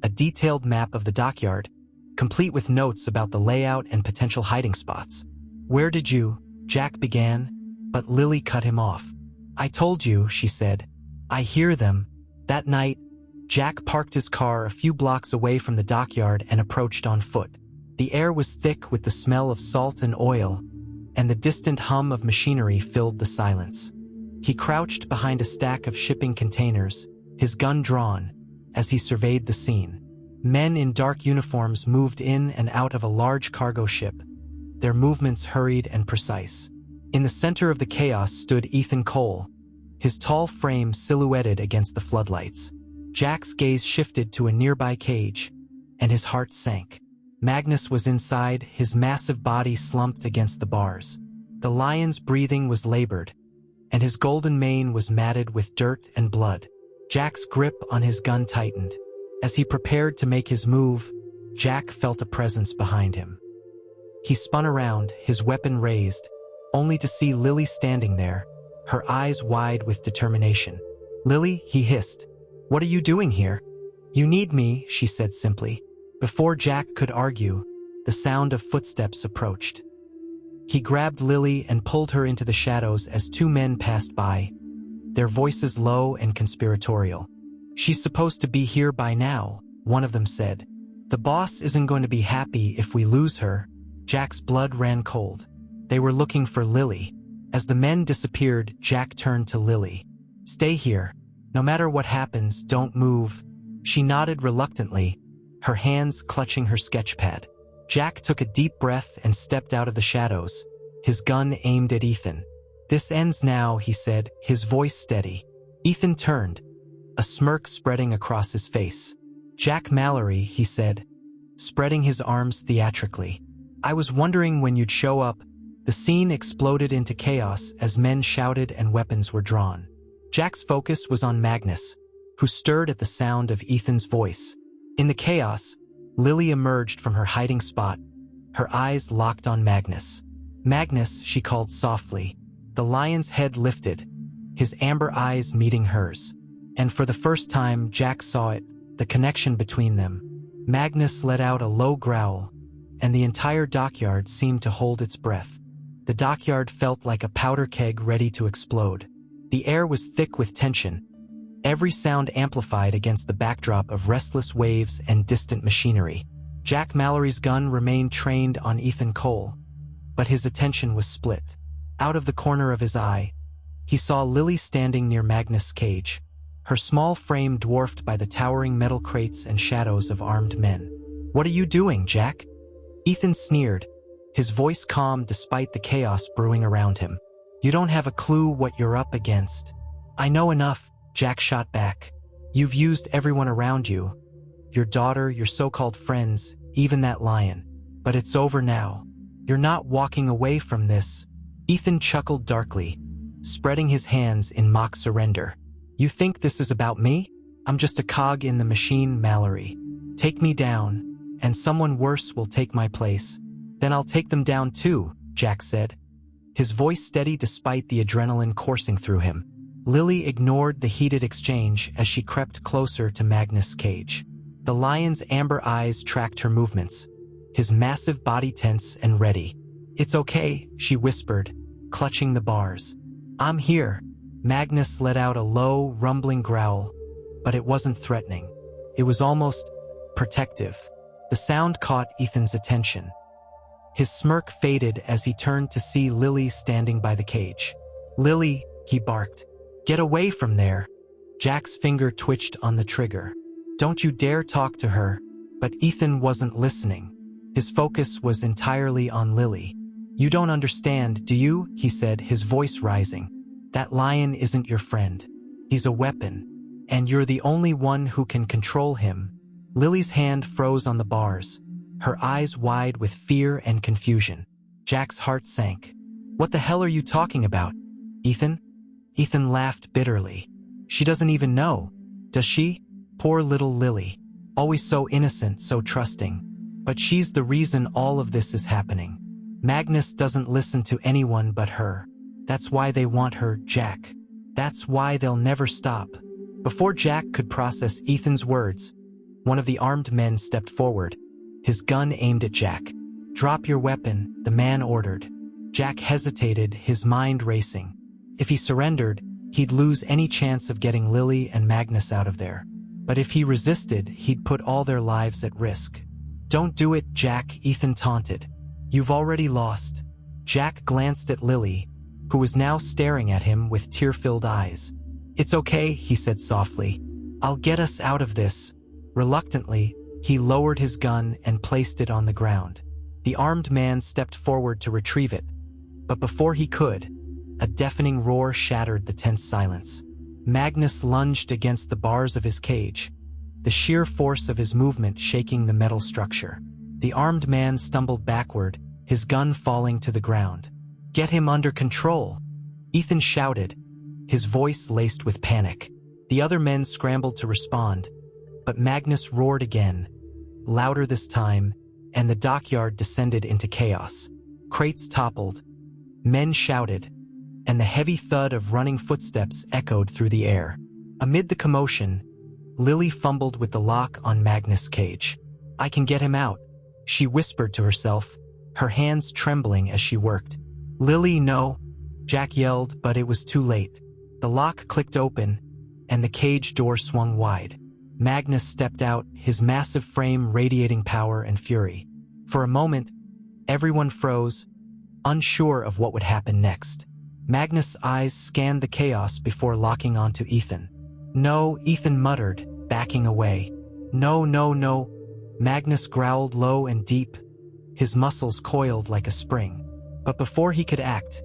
a detailed map of the dockyard, complete with notes about the layout and potential hiding spots. Where did you? Jack began, but Lily cut him off. I told you, she said. I hear them. That night, Jack parked his car a few blocks away from the dockyard and approached on foot. The air was thick with the smell of salt and oil, and the distant hum of machinery filled the silence. He crouched behind a stack of shipping containers, his gun drawn, as he surveyed the scene. Men in dark uniforms moved in and out of a large cargo ship, their movements hurried and precise. In the center of the chaos stood Ethan Cole, his tall frame silhouetted against the floodlights. Jack's gaze shifted to a nearby cage, and his heart sank. Magnus was inside, his massive body slumped against the bars. The lion's breathing was labored, and his golden mane was matted with dirt and blood. Jack's grip on his gun tightened. As he prepared to make his move, Jack felt a presence behind him. He spun around, his weapon raised, only to see Lily standing there, her eyes wide with determination. Lily, he hissed. What are you doing here? You need me, she said simply. Before Jack could argue, the sound of footsteps approached. He grabbed Lily and pulled her into the shadows as two men passed by, their voices low and conspiratorial. She's supposed to be here by now, one of them said. The boss isn't going to be happy if we lose her. Jack's blood ran cold. They were looking for Lily. As the men disappeared, Jack turned to Lily. Stay here. No matter what happens, don't move. She nodded reluctantly, her hands clutching her sketchpad. Jack took a deep breath and stepped out of the shadows, his gun aimed at Ethan. "This ends now," he said, his voice steady. Ethan turned, a smirk spreading across his face. "Jack Mallory," he said, spreading his arms theatrically. "I was wondering when you'd show up." The scene exploded into chaos as men shouted and weapons were drawn. Jack's focus was on Magnus, who stirred at the sound of Ethan's voice. In the chaos, Lily emerged from her hiding spot, her eyes locked on Magnus. "Magnus," she called softly. The lion's head lifted, his amber eyes meeting hers. And for the first time, Jack saw it, the connection between them. Magnus let out a low growl, and the entire dockyard seemed to hold its breath. The dockyard felt like a powder keg ready to explode. The air was thick with tension, every sound amplified against the backdrop of restless waves and distant machinery. Jack Mallory's gun remained trained on Ethan Cole, but his attention was split. Out of the corner of his eye, he saw Lily standing near Magnus' cage, her small frame dwarfed by the towering metal crates and shadows of armed men. "What are you doing, Jack?" Ethan sneered, his voice calm despite the chaos brewing around him. "You don't have a clue what you're up against." "I know enough," Jack shot back. "You've used everyone around you. Your daughter, your so-called friends, even that lion. But it's over now. You're not walking away from this." Ethan chuckled darkly, spreading his hands in mock surrender. "You think this is about me? I'm just a cog in the machine, Mallory. Take me down, and someone worse will take my place. Then I'll take them down too," Jack said, his voice steady despite the adrenaline coursing through him. Lily ignored the heated exchange as she crept closer to Magnus' cage. The lion's amber eyes tracked her movements, his massive body tense and ready. "It's okay," she whispered, clutching the bars. "I'm here." Magnus let out a low, rumbling growl, but it wasn't threatening. It was almost protective. The sound caught Ethan's attention. His smirk faded as he turned to see Lily standing by the cage. "Lily," he barked, "get away from there." Jack's finger twitched on the trigger. "Don't you dare talk to her." But Ethan wasn't listening. His focus was entirely on Lily. "You don't understand, do you?" he said, his voice rising. "That lion isn't your friend. He's a weapon, and you're the only one who can control him." Lily's hand froze on the bars, her eyes wide with fear and confusion. Jack's heart sank. "What the hell are you talking about, Ethan?" Ethan laughed bitterly. "She doesn't even know, does she? Poor little Lily. Always so innocent, so trusting. But she's the reason all of this is happening. Magnus doesn't listen to anyone but her. That's why they want her, Jack. That's why they'll never stop." Before Jack could process Ethan's words, one of the armed men stepped forward, his gun aimed at Jack. "Drop your weapon," the man ordered. Jack hesitated, his mind racing. If he surrendered, he'd lose any chance of getting Lily and Magnus out of there. But if he resisted, he'd put all their lives at risk. "Don't do it, Jack," Ethan taunted. "You've already lost." Jack glanced at Lily, who was now staring at him with tear-filled eyes. "It's okay," he said softly. "I'll get us out of this." Reluctantly, he lowered his gun and placed it on the ground. The armed man stepped forward to retrieve it, but before he could, a deafening roar shattered the tense silence. Magnus lunged against the bars of his cage, the sheer force of his movement shaking the metal structure. The armed man stumbled backward, his gun falling to the ground. "Get him under control!" Ethan shouted, his voice laced with panic. The other men scrambled to respond, but Magnus roared again, louder this time, and the dockyard descended into chaos. Crates toppled, men shouted, and the heavy thud of running footsteps echoed through the air. Amid the commotion, Lily fumbled with the lock on Magnus' cage. "I can get him out," she whispered to herself, her hands trembling as she worked. "Lily, no!" Jack yelled, but it was too late. The lock clicked open, and the cage door swung wide. Magnus stepped out, his massive frame radiating power and fury. For a moment, everyone froze, unsure of what would happen next. Magnus' eyes scanned the chaos before locking onto Ethan. "No," Ethan muttered, backing away. No, no, no. Magnus growled low and deep, his muscles coiled like a spring. But before he could act,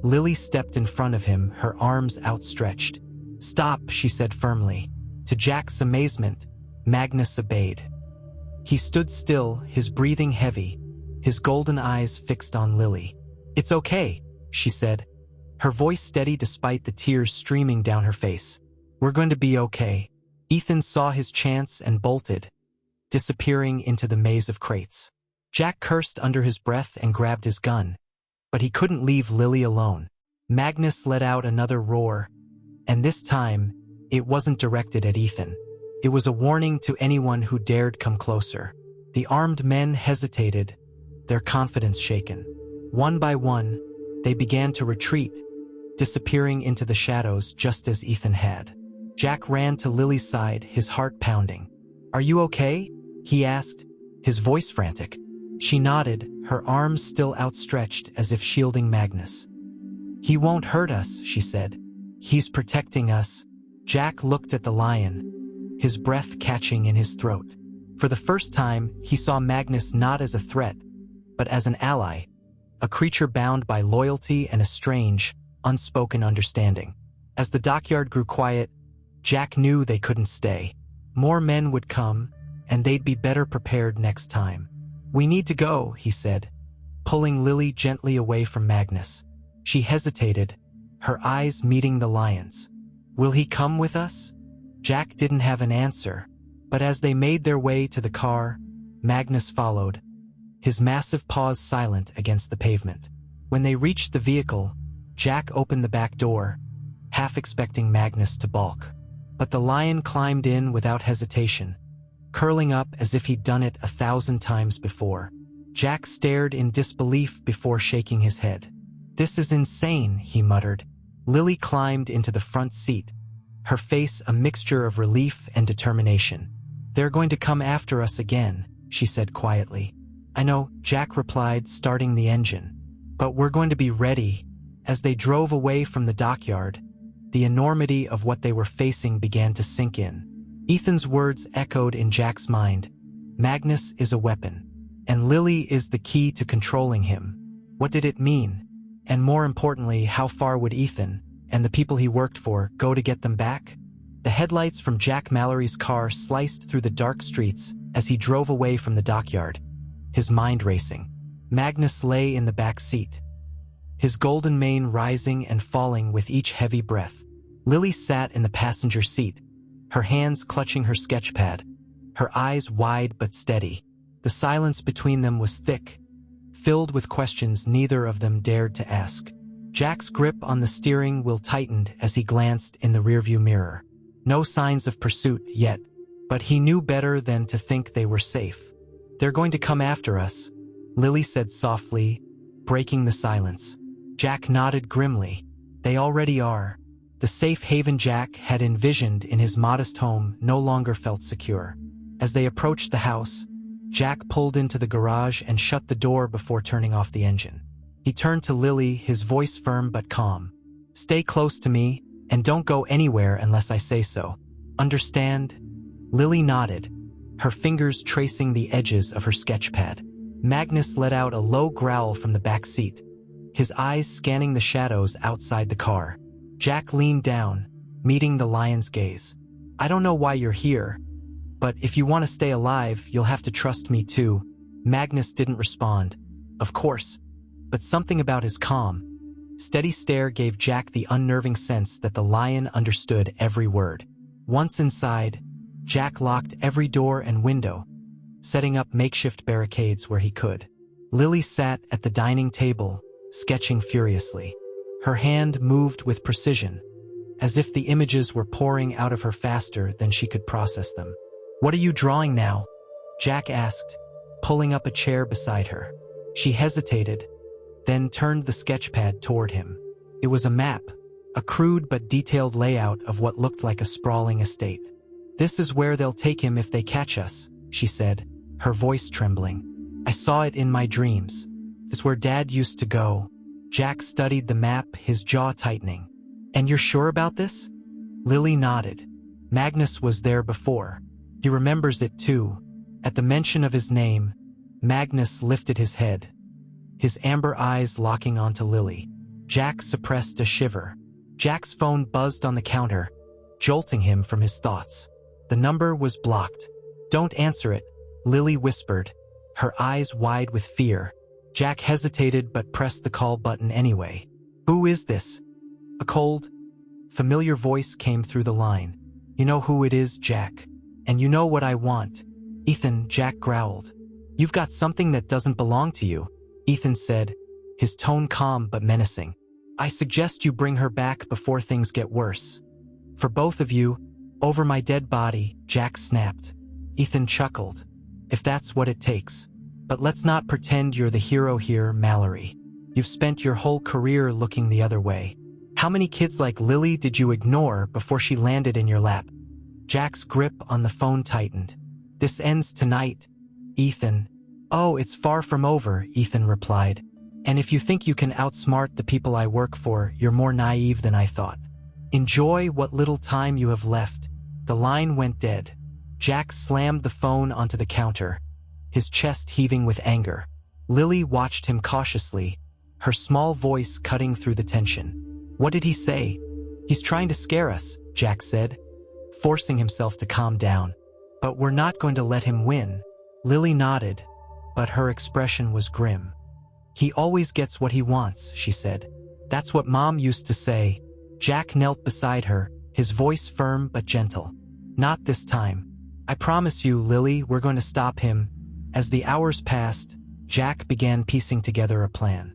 Lily stepped in front of him, her arms outstretched. "Stop," she said firmly. To Jack's amazement, Magnus obeyed. He stood still, his breathing heavy, his golden eyes fixed on Lily. "It's okay," she said, her voice steady despite the tears streaming down her face. "We're going to be okay." Ethan saw his chance and bolted, disappearing into the maze of crates. Jack cursed under his breath and grabbed his gun. But he couldn't leave Lily alone. Magnus let out another roar, and this time, it wasn't directed at Ethan. It was a warning to anyone who dared come closer. The armed men hesitated, their confidence shaken. One by one, they began to retreat, disappearing into the shadows just as Ethan had. Jack ran to Lily's side, his heart pounding. "Are you okay?" he asked, his voice frantic. She nodded, her arms still outstretched as if shielding Magnus. "He won't hurt us," she said. "He's protecting us." Jack looked at the lion, his breath catching in his throat. For the first time, he saw Magnus not as a threat, but as an ally, a creature bound by loyalty and a strange, unspoken understanding. As the dockyard grew quiet, Jack knew they couldn't stay. More men would come, and they'd be better prepared next time. "We need to go," he said, pulling Lily gently away from Magnus. She hesitated, her eyes meeting the lion's. "Will he come with us?" Jack didn't have an answer, but as they made their way to the car, Magnus followed, his massive paws silent against the pavement. When they reached the vehicle, Jack opened the back door, half expecting Magnus to balk. But the lion climbed in without hesitation, curling up as if he'd done it 1,000 times before. Jack stared in disbelief before shaking his head. "This is insane," he muttered. Lily climbed into the front seat, her face a mixture of relief and determination. "They're going to come after us again," she said quietly. "I know," Jack replied, starting the engine. "But we're going to be ready." As they drove away from the dockyard, the enormity of what they were facing began to sink in. Ethan's words echoed in Jack's mind. Magnus is a weapon, and Lily is the key to controlling him. What did it mean? And more importantly, how far would Ethan, and the people he worked for, go to get them back? The headlights from Jack Mallory's car sliced through the dark streets as he drove away from the dockyard, his mind racing. Magnus lay in the back seat, his golden mane rising and falling with each heavy breath. Lily sat in the passenger seat, her hands clutching her sketchpad, her eyes wide but steady. The silence between them was thick, filled with questions neither of them dared to ask. Jack's grip on the steering wheel tightened as he glanced in the rearview mirror. No signs of pursuit yet, but he knew better than to think they were safe. "They're going to come after us," Lily said softly, breaking the silence. Jack nodded grimly. "They already are." The safe haven Jack had envisioned in his modest home no longer felt secure. As they approached the house, Jack pulled into the garage and shut the door before turning off the engine. He turned to Lily, his voice firm but calm. "Stay close to me, and don't go anywhere unless I say so. Understand?" Lily nodded, her fingers tracing the edges of her sketchpad. Magnus let out a low growl from the back seat, his eyes scanning the shadows outside the car. Jack leaned down, meeting the lion's gaze. "I don't know why you're here, but if you want to stay alive, you'll have to trust me too." Magnus didn't respond. Of course, but something about his calm, steady stare gave Jack the unnerving sense that the lion understood every word. Once inside, Jack locked every door and window, setting up makeshift barricades where he could. Lily sat at the dining table, sketching furiously. Her hand moved with precision, as if the images were pouring out of her faster than she could process them. "What are you drawing now?" Jack asked, pulling up a chair beside her. She hesitated, then turned the sketchpad toward him. It was a map, a crude but detailed layout of what looked like a sprawling estate. "This is where they'll take him if they catch us," she said, her voice trembling. "I saw it in my dreams. It's where Dad used to go." Jack studied the map, his jaw tightening. "And you're sure about this?" Lily nodded. Magnus was there before. He remembers it too. At the mention of his name, Magnus lifted his head, his amber eyes locking onto Lily. Jack suppressed a shiver. Jack's phone buzzed on the counter, jolting him from his thoughts. The number was blocked. "Don't answer it," Lily whispered, her eyes wide with fear. Jack hesitated but pressed the call button anyway. "Who is this?" A cold, familiar voice came through the line. "You know who it is, Jack. And you know what I want." "Ethan," Jack growled. "You've got something that doesn't belong to you," Ethan said, his tone calm but menacing. "I suggest you bring her back before things get worse. For both of you, over my dead body," Jack snapped. Ethan chuckled. "If that's what it takes. But let's not pretend you're the hero here, Mallory. You've spent your whole career looking the other way. How many kids like Lily did you ignore before she landed in your lap?" Jack's grip on the phone tightened. "This ends tonight, Ethan." "Oh, it's far from over," Ethan replied. "And if you think you can outsmart the people I work for, you're more naive than I thought. Enjoy what little time you have left." The line went dead. Jack slammed the phone onto the counter, his chest heaving with anger. Lily watched him cautiously, her small voice cutting through the tension. "What did he say?" "He's trying to scare us," Jack said, forcing himself to calm down. "But we're not going to let him win." Lily nodded, but her expression was grim. "He always gets what he wants," she said. "That's what Mom used to say." Jack knelt beside her, his voice firm but gentle. "Not this time. I promise you, Lily, we're going to stop him." As the hours passed, Jack began piecing together a plan.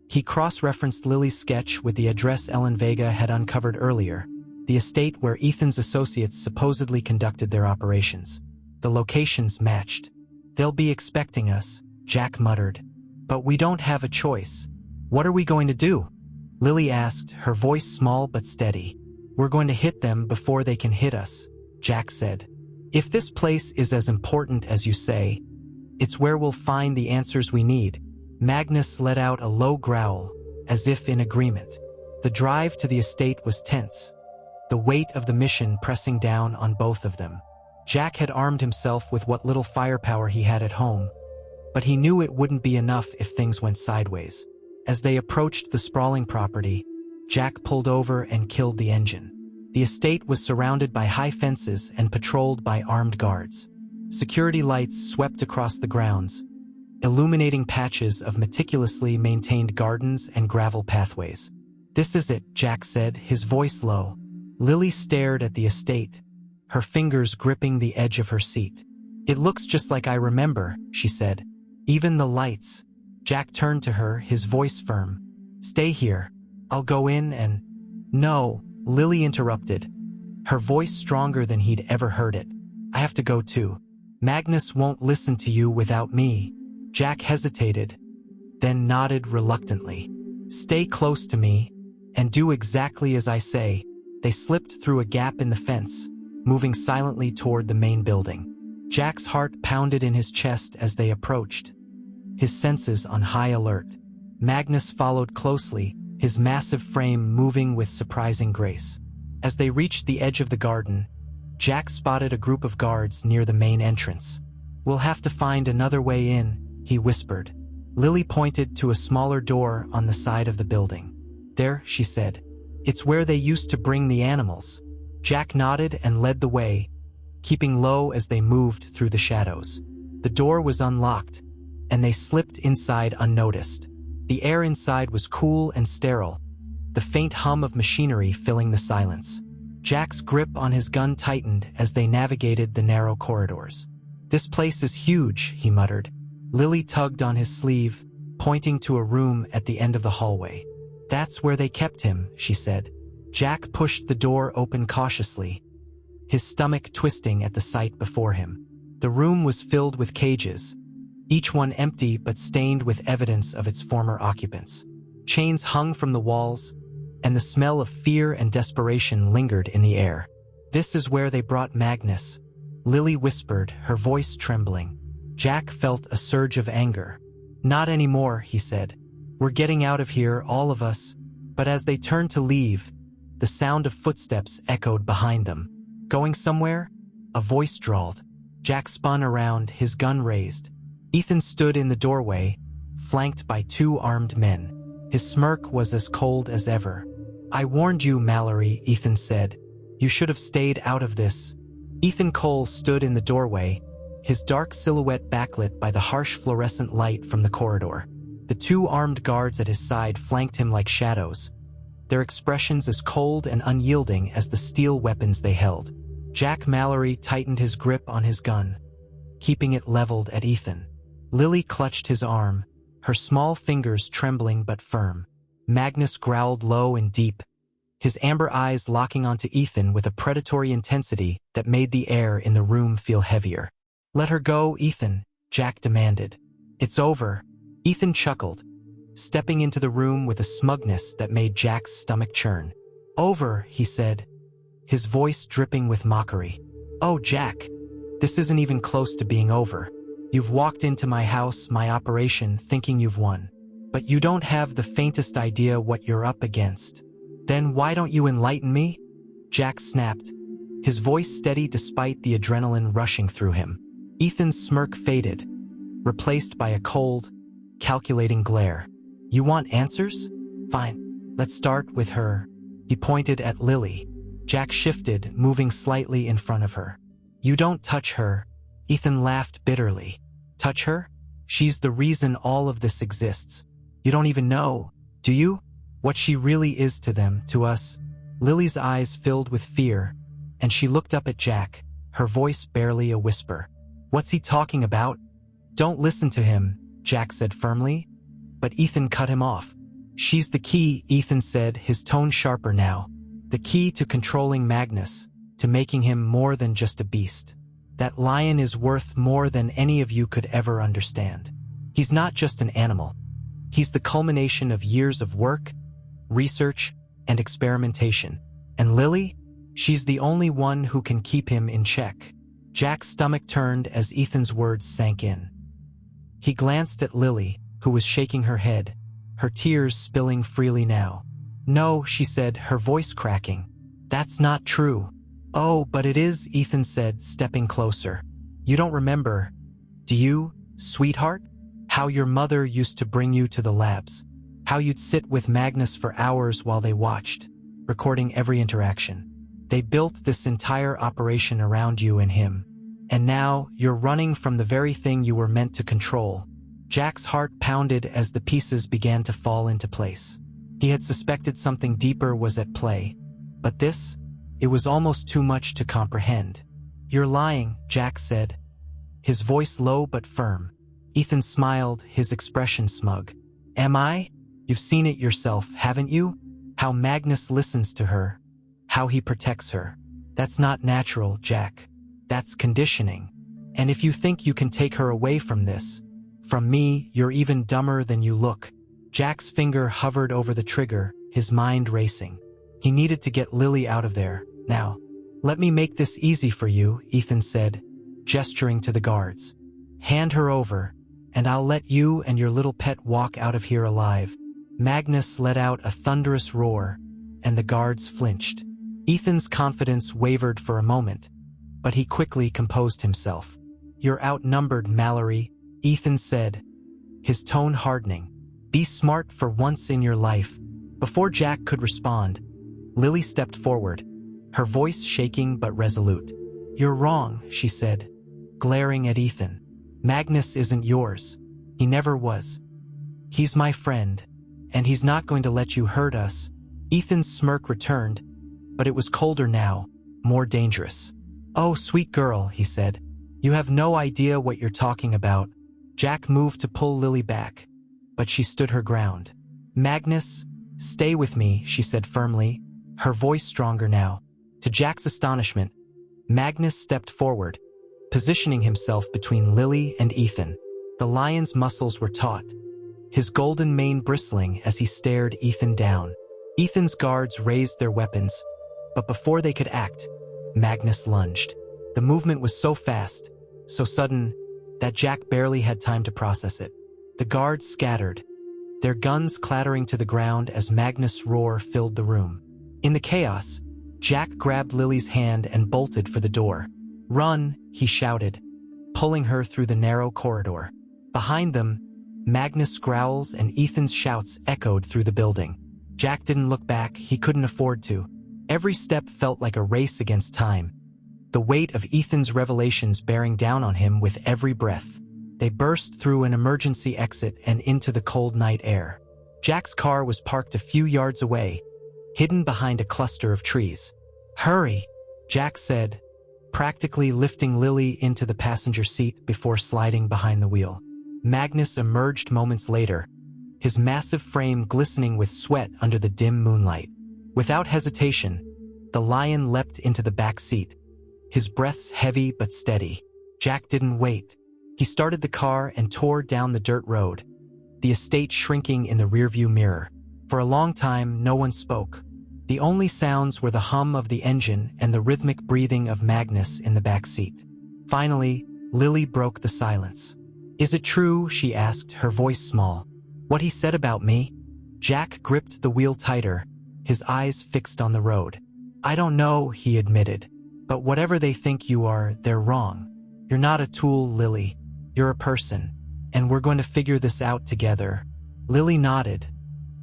He cross-referenced Lily's sketch with the address Ellen Vega had uncovered earlier, the estate where Ethan's associates supposedly conducted their operations. The locations matched. "They'll be expecting us," Jack muttered. "But we don't have a choice." "What are we going to do?" Lily asked, her voice small but steady. "We're going to hit them before they can hit us," Jack said. "If this place is as important as you say, it's where we'll find the answers we need." Magnus let out a low growl, as if in agreement. The drive to the estate was tense, the weight of the mission pressing down on both of them. Jack had armed himself with what little firepower he had at home, but he knew it wouldn't be enough if things went sideways. As they approached the sprawling property, Jack pulled over and killed the engine. The estate was surrounded by high fences and patrolled by armed guards. Security lights swept across the grounds, illuminating patches of meticulously maintained gardens and gravel pathways. "This is it," Jack said, his voice low. Lily stared at the estate, her fingers gripping the edge of her seat. "It looks just like I remember," she said. "Even the lights." Jack turned to her, his voice firm. "Stay here. I'll go in and—" "No," Lily interrupted, her voice stronger than he'd ever heard it. "I have to go too. Magnus won't listen to you without me." Jack hesitated, then nodded reluctantly. "Stay close to me, and do exactly as I say." They slipped through a gap in the fence, moving silently toward the main building. Jack's heart pounded in his chest as they approached, his senses on high alert. Magnus followed closely, his massive frame moving with surprising grace. As they reached the edge of the garden, Jack spotted a group of guards near the main entrance. "We'll have to find another way in," he whispered. Lily pointed to a smaller door on the side of the building. "There," she said. "It's where they used to bring the animals." Jack nodded and led the way, keeping low as they moved through the shadows. The door was unlocked, and they slipped inside unnoticed. The air inside was cool and sterile, the faint hum of machinery filling the silence. Jack's grip on his gun tightened as they navigated the narrow corridors. "This place is huge," he muttered. Lily tugged on his sleeve, pointing to a room at the end of the hallway. "That's where they kept him," she said. Jack pushed the door open cautiously, his stomach twisting at the sight before him. The room was filled with cages, each one empty but stained with evidence of its former occupants. Chains hung from the walls, and the smell of fear and desperation lingered in the air. "This is where they brought Magnus," Lily whispered, her voice trembling. Jack felt a surge of anger. "Not anymore," he said. "We're getting out of here, all of us." But as they turned to leave, the sound of footsteps echoed behind them. Going somewhere? A voice drawled. Jack spun around, his gun raised. Ethan stood in the doorway, flanked by 2 armed men. His smirk was as cold as ever. "I warned you, Mallory," Ethan said. "You should have stayed out of this." Ethan Cole stood in the doorway, his dark silhouette backlit by the harsh fluorescent light from the corridor. The 2 armed guards at his side flanked him like shadows, their expressions as cold and unyielding as the steel weapons they held. Jack Mallory tightened his grip on his gun, keeping it leveled at Ethan. Lily clutched his arm, her small fingers trembling but firm. Magnus growled low and deep, his amber eyes locking onto Ethan with a predatory intensity that made the air in the room feel heavier. "Let her go, Ethan," Jack demanded. "It's over." Ethan chuckled, stepping into the room with a smugness that made Jack's stomach churn. "Over," he said, his voice dripping with mockery. "Oh, Jack, this isn't even close to being over. You've walked into my house, my operation, thinking you've won. But you don't have the faintest idea what you're up against. Then why don't you enlighten me?" Jack snapped, his voice steady despite the adrenaline rushing through him. Ethan's smirk faded, replaced by a cold, calculating glare. "You want answers? Fine. Let's start with her." He pointed at Lily. Jack shifted, moving slightly in front of her. "You don't touch her." Ethan laughed bitterly. "Touch her? She's the reason all of this exists. You don't even know, do you? What she really is to them, to us." Lily's eyes filled with fear, and she looked up at Jack, her voice barely a whisper. "What's he talking about?" "Don't listen to him," Jack said firmly, but Ethan cut him off. "She's the key," Ethan said, his tone sharper now. "The key to controlling Magnus, to making him more than just a beast. That lion is worth more than any of you could ever understand. He's not just an animal. He's the culmination of years of work, research, and experimentation. And Lily? She's the only one who can keep him in check." Jack's stomach turned as Ethan's words sank in. He glanced at Lily, who was shaking her head, her tears spilling freely now. "No," she said, her voice cracking. "That's not true." "Oh, but it is," Ethan said, stepping closer. "You don't remember, do you, sweetheart? How your mother used to bring you to the labs. How you'd sit with Magnus for hours while they watched, recording every interaction. They built this entire operation around you and him. And now you're running from the very thing you were meant to control." Jack's heart pounded as the pieces began to fall into place. He had suspected something deeper was at play, but this, it was almost too much to comprehend. "You're lying," Jack said, his voice low but firm. Ethan smiled, his expression smug. "Am I? You've seen it yourself, haven't you? How Magnus listens to her, how he protects her. That's not natural, Jack. That's conditioning. And if you think you can take her away from this, from me, you're even dumber than you look." Jack's finger hovered over the trigger, his mind racing. He needed to get Lily out of there, now. "Let me make this easy for you," Ethan said, gesturing to the guards. "Hand her over, and I'll let you and your little pet walk out of here alive." Magnus let out a thunderous roar, and the guards flinched. Ethan's confidence wavered for a moment, but he quickly composed himself. "You're outnumbered, Mallory," Ethan said, his tone hardening. "Be smart for once in your life." Before Jack could respond, Lily stepped forward, her voice shaking but resolute. "You're wrong," she said, glaring at Ethan. "Magnus isn't yours. He never was. He's my friend, and he's not going to let you hurt us." Ethan's smirk returned, but it was colder now, more dangerous. "Oh, sweet girl," he said. "You have no idea what you're talking about." Jack moved to pull Lily back, but she stood her ground. "Magnus, stay with me," she said firmly, her voice stronger now. To Jack's astonishment, Magnus stepped forward, positioning himself between Lily and Ethan. The lion's muscles were taut, his golden mane bristling as he stared Ethan down. Ethan's guards raised their weapons, but before they could act, Magnus lunged. The movement was so fast, so sudden, that Jack barely had time to process it. The guards scattered, their guns clattering to the ground as Magnus' roar filled the room. In the chaos, Jack grabbed Lily's hand and bolted for the door. "Run," he shouted, pulling her through the narrow corridor. Behind them, Magnus' growls and Ethan's shouts echoed through the building. Jack didn't look back, he couldn't afford to. Every step felt like a race against time, the weight of Ethan's revelations bearing down on him with every breath. They burst through an emergency exit and into the cold night air. Jack's car was parked a few yards away, hidden behind a cluster of trees. "Hurry," Jack said, practically lifting Lily into the passenger seat before sliding behind the wheel. Magnus emerged moments later, his massive frame glistening with sweat under the dim moonlight. Without hesitation, the lion leapt into the back seat, his breaths heavy but steady. Jack didn't wait. He started the car and tore down the dirt road, the estate shrinking in the rearview mirror. For a long time, no one spoke. The only sounds were the hum of the engine and the rhythmic breathing of Magnus in the back seat. Finally, Lily broke the silence. "Is it true?" she asked, her voice small. "What he said about me?" Jack gripped the wheel tighter, his eyes fixed on the road. "I don't know," he admitted, "but whatever they think you are, they're wrong. You're not a tool, Lily. You're a person, and we're going to figure this out together." Lily nodded,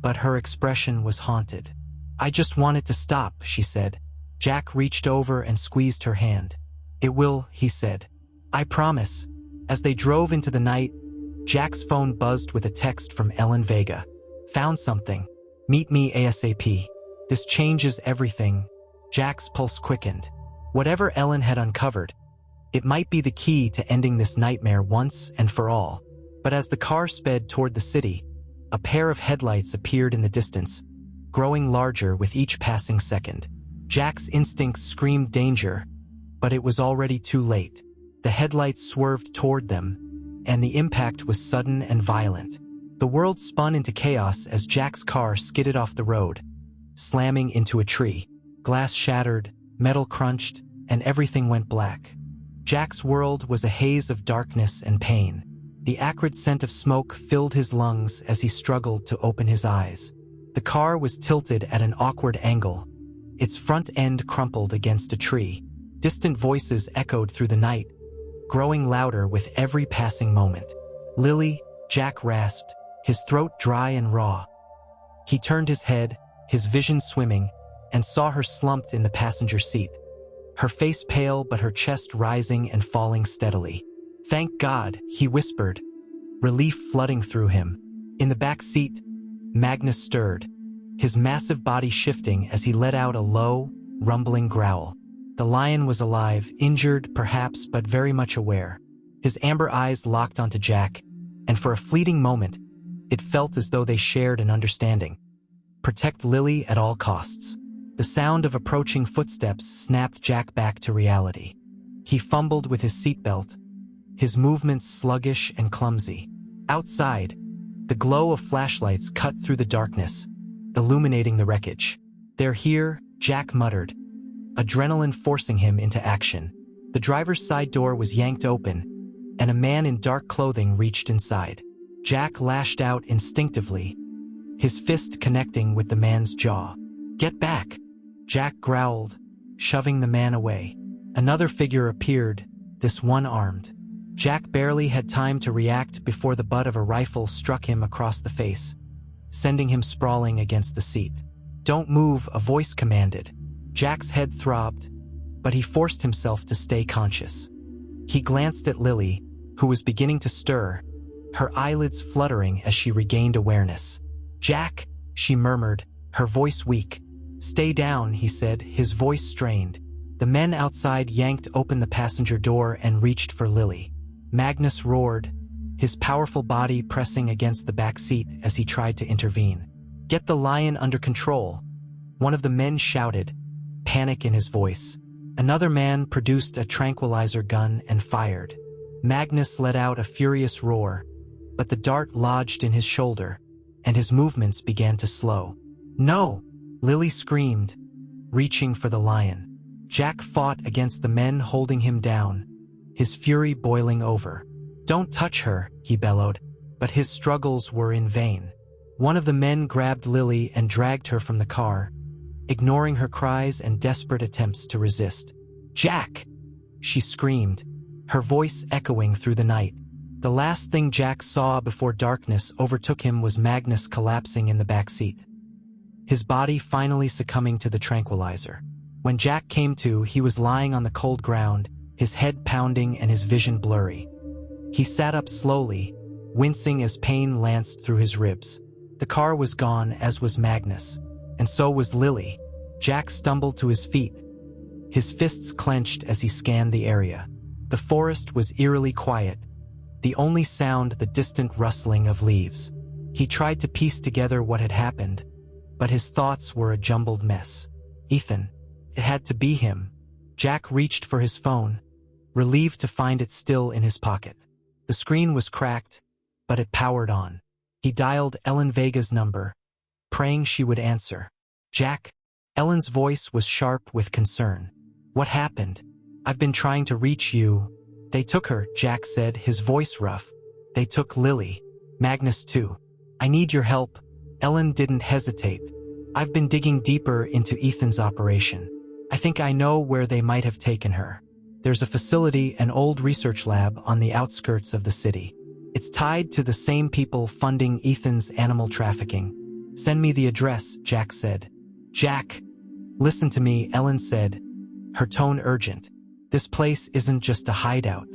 but her expression was haunted. "I just want it to stop," she said. Jack reached over and squeezed her hand. "It will," he said. "I promise." As they drove into the night, Jack's phone buzzed with a text from Ellen Vega. "Found something. Meet me ASAP. This changes everything." Jack's pulse quickened. Whatever Ellen had uncovered, it might be the key to ending this nightmare once and for all. But as the car sped toward the city, a pair of headlights appeared in the distance, growing larger with each passing second. Jack's instincts screamed danger, but it was already too late. The headlights swerved toward them, and the impact was sudden and violent. The world spun into chaos as Jack's car skidded off the road, slamming into a tree. Glass shattered, metal crunched, and everything went black. Jack's world was a haze of darkness and pain. The acrid scent of smoke filled his lungs as he struggled to open his eyes. The car was tilted at an awkward angle, its front end crumpled against a tree. Distant voices echoed through the night, growing louder with every passing moment. "Lily," Jack rasped, his throat dry and raw. He turned his head, his vision swimming, and saw her slumped in the passenger seat, her face pale but her chest rising and falling steadily. "Thank God," he whispered, relief flooding through him. In the back seat, Magnus stirred, his massive body shifting as he let out a low, rumbling growl. The lion was alive, injured perhaps, but very much aware. His amber eyes locked onto Jack, and for a fleeting moment, it felt as though they shared an understanding. Protect Lily at all costs. The sound of approaching footsteps snapped Jack back to reality. He fumbled with his seatbelt, his movements sluggish and clumsy. Outside, the glow of flashlights cut through the darkness, illuminating the wreckage. "They're here," Jack muttered, adrenaline forcing him into action. The driver's side door was yanked open, and a man in dark clothing reached inside. Jack lashed out instinctively, his fist connecting with the man's jaw. "Get back!" Jack growled, shoving the man away. Another figure appeared, this one armed. Jack barely had time to react before the butt of a rifle struck him across the face, sending him sprawling against the seat. "Don't move," a voice commanded. Jack's head throbbed, but he forced himself to stay conscious. He glanced at Lily, who was beginning to stir, her eyelids fluttering as she regained awareness. "Jack," she murmured, her voice weak. "Stay down," he said, his voice strained. The men outside yanked open the passenger door and reached for Lily. Magnus roared, his powerful body pressing against the back seat as he tried to intervene. "Get the lion under control," one of the men shouted, panic in his voice. Another man produced a tranquilizer gun and fired. Magnus let out a furious roar, but the dart lodged in his shoulder, and his movements began to slow. "No!" Lily screamed, reaching for the lion. Jack fought against the men holding him down, his fury boiling over. "Don't touch her," he bellowed, but his struggles were in vain. One of the men grabbed Lily and dragged her from the car, ignoring her cries and desperate attempts to resist. "Jack!" she screamed, her voice echoing through the night. The last thing Jack saw before darkness overtook him was Magnus collapsing in the back seat, his body finally succumbing to the tranquilizer. When Jack came to, he was lying on the cold ground, his head pounding and his vision blurry. He sat up slowly, wincing as pain lanced through his ribs. The car was gone, as was Magnus, and so was Lily. Jack stumbled to his feet, his fists clenched as he scanned the area. The forest was eerily quiet, the only sound the distant rustling of leaves. He tried to piece together what had happened, but his thoughts were a jumbled mess. Ethan. It had to be him. Jack reached for his phone, relieved to find it still in his pocket. The screen was cracked, but it powered on. He dialed Ellen Vega's number, praying she would answer. "Jack?" Ellen's voice was sharp with concern. "What happened? I've been trying to reach you." "They took her," Jack said, his voice rough. "They took Lily. Magnus too. I need your help." Ellen didn't hesitate. "I've been digging deeper into Ethan's operation. I think I know where they might have taken her. There's a facility, an old research lab on the outskirts of the city. It's tied to the same people funding Ethan's animal trafficking. Send me the address," Jack said. "Jack, listen to me," Ellen said, her tone urgent. "This place isn't just a hideout.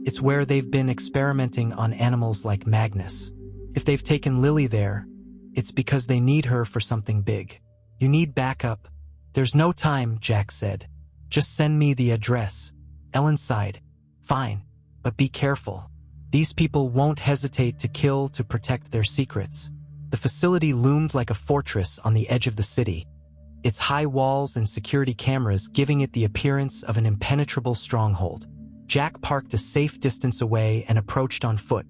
It's where they've been experimenting on animals like Magnus. If they've taken Lily there, it's because they need her for something big. You need backup." "There's no time," Jack said. "Just send me the address." Ellen sighed. "Fine, but be careful. These people won't hesitate to kill to protect their secrets." The facility loomed like a fortress on the edge of the city, its high walls and security cameras giving it the appearance of an impenetrable stronghold. Jack parked a safe distance away and approached on foot,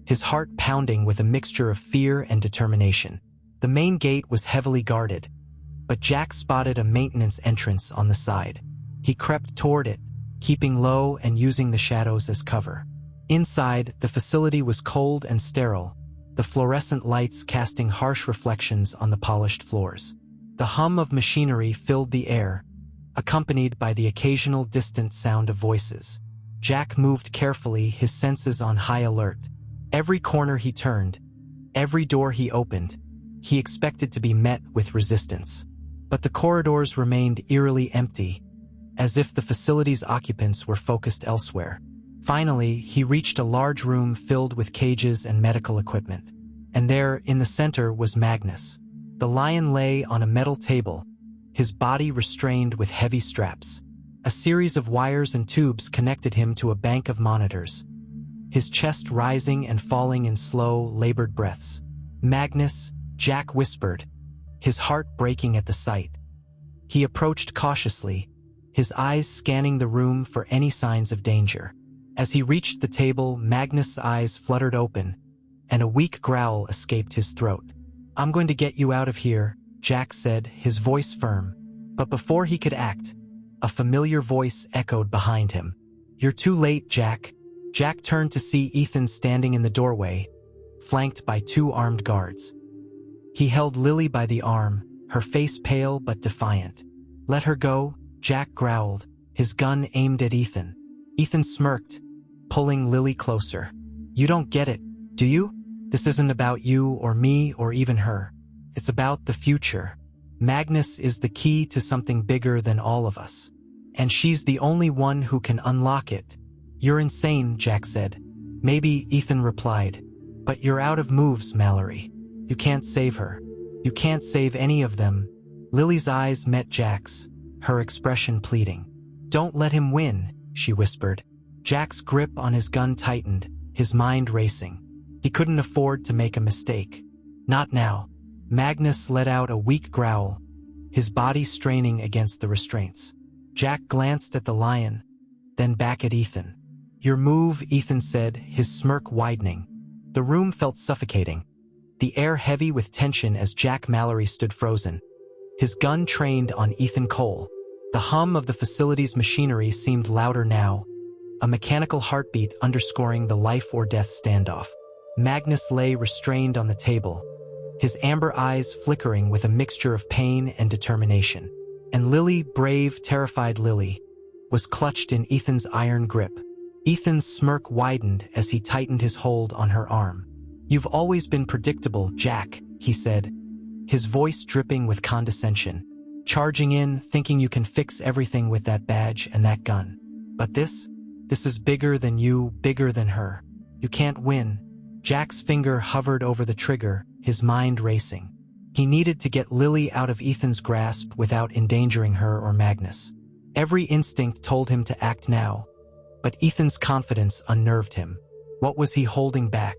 his heart pounding with a mixture of fear and determination. The main gate was heavily guarded, but Jack spotted a maintenance entrance on the side. He crept toward it, keeping low and using the shadows as cover. Inside, the facility was cold and sterile, the fluorescent lights casting harsh reflections on the polished floors. The hum of machinery filled the air, accompanied by the occasional distant sound of voices. Jack moved carefully, his senses on high alert. Every corner he turned, every door he opened, he expected to be met with resistance. But the corridors remained eerily empty, as if the facility's occupants were focused elsewhere. Finally, he reached a large room filled with cages and medical equipment. And there, in the center, was Magnus. The lion lay on a metal table, his body restrained with heavy straps. A series of wires and tubes connected him to a bank of monitors, his chest rising and falling in slow, labored breaths. "Magnus," Jack whispered, his heart breaking at the sight. He approached cautiously, his eyes scanning the room for any signs of danger. As he reached the table, Magnus' eyes fluttered open, and a weak growl escaped his throat. "I'm going to get you out of here," Jack said, his voice firm. But before he could act, a familiar voice echoed behind him. "You're too late, Jack." Jack turned to see Ethan standing in the doorway, flanked by 2 armed guards. He held Lily by the arm, her face pale but defiant. "Let her go," Jack growled, his gun aimed at Ethan. Ethan smirked, pulling Lily closer. "You don't get it, do you? This isn't about you or me or even her. It's about the future. Magnus is the key to something bigger than all of us. And she's the only one who can unlock it." "You're insane," Jack said. "Maybe," Ethan replied. "But you're out of moves, Mallory. You can't save her. You can't save any of them." Lily's eyes met Jack's, her expression pleading. "Don't let him win," she whispered. Jack's grip on his gun tightened, his mind racing. He couldn't afford to make a mistake. Not now. Magnus let out a weak growl, his body straining against the restraints. Jack glanced at the lion, then back at Ethan. "Your move," Ethan said, his smirk widening. The room felt suffocating, the air heavy with tension as Jack Mallory stood frozen, his gun trained on Ethan Cole. The hum of the facility's machinery seemed louder now, a mechanical heartbeat underscoring the life-or-death standoff. Magnus lay restrained on the table, his amber eyes flickering with a mixture of pain and determination. And Lily, brave, terrified Lily, was clutched in Ethan's iron grip. Ethan's smirk widened as he tightened his hold on her arm. "You've always been predictable, Jack," he said, his voice dripping with condescension. "Charging in, thinking you can fix everything with that badge and that gun. But this is bigger than you, bigger than her. You can't win." Jack's finger hovered over the trigger, his mind racing. He needed to get Lily out of Ethan's grasp without endangering her or Magnus. Every instinct told him to act now, but Ethan's confidence unnerved him. What was he holding back?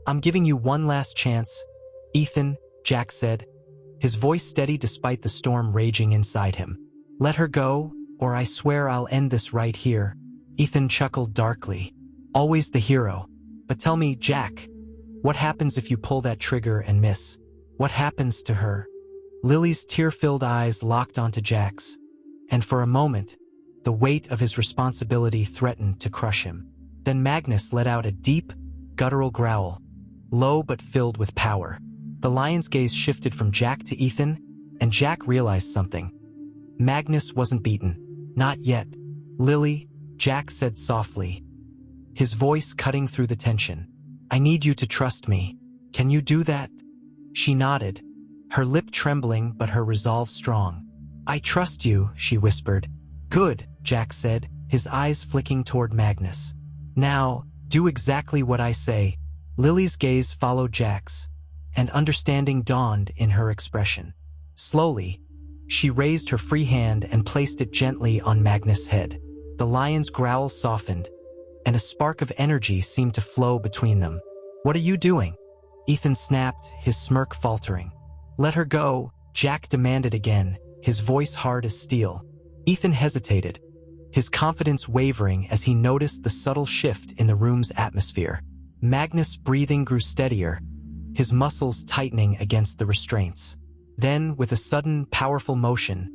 "I'm giving you one last chance, Ethan," Jack said, his voice steady despite the storm raging inside him. "Let her go, or I swear I'll end this right here." Ethan chuckled darkly. Always the hero. "But tell me, Jack, what happens if you pull that trigger and miss? What happens to her?" Lily's tear-filled eyes locked onto Jack's, and for a moment, the weight of his responsibility threatened to crush him. Then Magnus let out a deep, guttural growl, low but filled with power. The lion's gaze shifted from Jack to Ethan, and Jack realized something. Magnus wasn't beaten. Not yet. "Lily," Jack said softly, his voice cutting through the tension. "I need you to trust me. Can you do that?" She nodded, her lip trembling but her resolve strong. "I trust you," she whispered. "Good," Jack said, his eyes flicking toward Magnus. "Now, do exactly what I say." Lily's gaze followed Jack's, and understanding dawned in her expression. Slowly, she raised her free hand and placed it gently on Magnus' head. The lion's growl softened, and a spark of energy seemed to flow between them. "What are you doing?" Ethan snapped, his smirk faltering. "Let her go," Jack demanded again, his voice hard as steel. Ethan hesitated, his confidence wavering as he noticed the subtle shift in the room's atmosphere. Magnus' breathing grew steadier, his muscles tightening against the restraints. Then, with a sudden, powerful motion,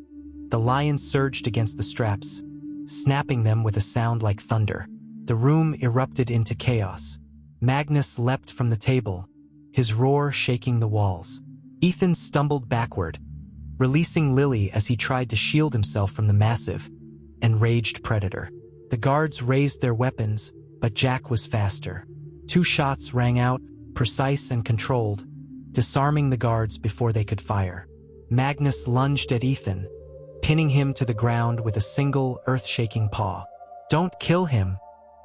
the lion surged against the straps, snapping them with a sound like thunder. The room erupted into chaos. Magnus leapt from the table, his roar shaking the walls. Ethan stumbled backward, releasing Lily as he tried to shield himself from the massive, enraged predator. The guards raised their weapons, but Jack was faster. 2 shots rang out, precise and controlled, disarming the guards before they could fire. Magnus lunged at Ethan, pinning him to the ground with a single earth-shaking paw. "Don't kill him,"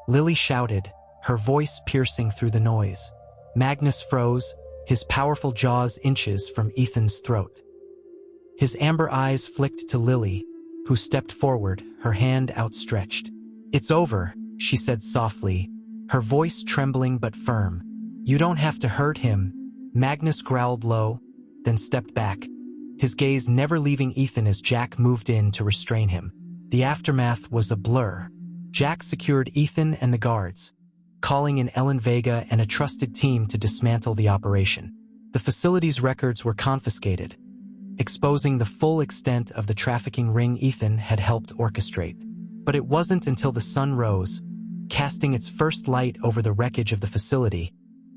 Lily shouted, her voice piercing through the noise. Magnus froze, his powerful jaws inches from Ethan's throat. His amber eyes flicked to Lily, who stepped forward, her hand outstretched. "It's over," she said softly, her voice trembling but firm. "You don't have to hurt him." Magnus growled low, then stepped back, his gaze never leaving Ethan as Jack moved in to restrain him. The aftermath was a blur. Jack secured Ethan and the guards, calling in Ellen Vega and a trusted team to dismantle the operation. The facility's records were confiscated, exposing the full extent of the trafficking ring Ethan had helped orchestrate. But it wasn't until the sun rose, casting its first light over the wreckage of the facility,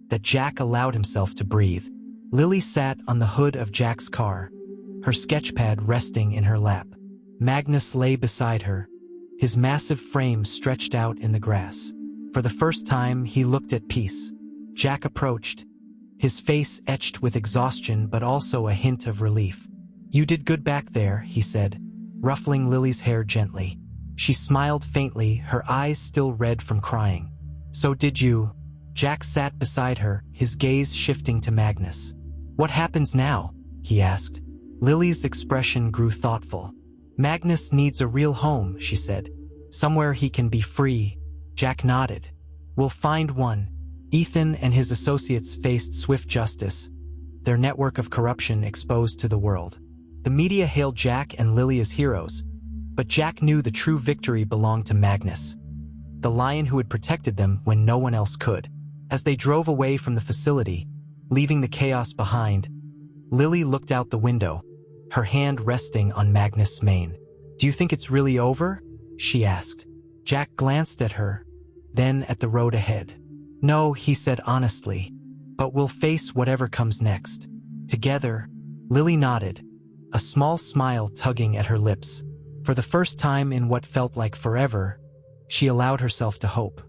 that Jack allowed himself to breathe. Lily sat on the hood of Jack's car, her sketchpad resting in her lap. Magnus lay beside her, his massive frame stretched out in the grass. For the first time, he looked at peace. Jack approached, his face etched with exhaustion but also a hint of relief. "You did good back there," he said, ruffling Lily's hair gently. She smiled faintly, her eyes still red from crying. "So did you." Jack sat beside her, his gaze shifting to Magnus. "What happens now?" he asked. Lily's expression grew thoughtful. "Magnus needs a real home," she said. "Somewhere he can be free." Jack nodded. "We'll find one." Ethan and his associates faced swift justice, their network of corruption exposed to the world. The media hailed Jack and Lily as heroes, but Jack knew the true victory belonged to Magnus, the lion who had protected them when no one else could. As they drove away from the facility, leaving the chaos behind, Lily looked out the window, her hand resting on Magnus' mane. "Do you think it's really over?" she asked. Jack glanced at her, then at the road ahead. "No," he said honestly, "but we'll face whatever comes next." Together, Lily nodded, a small smile tugging at her lips. For the first time in what felt like forever, she allowed herself to hope.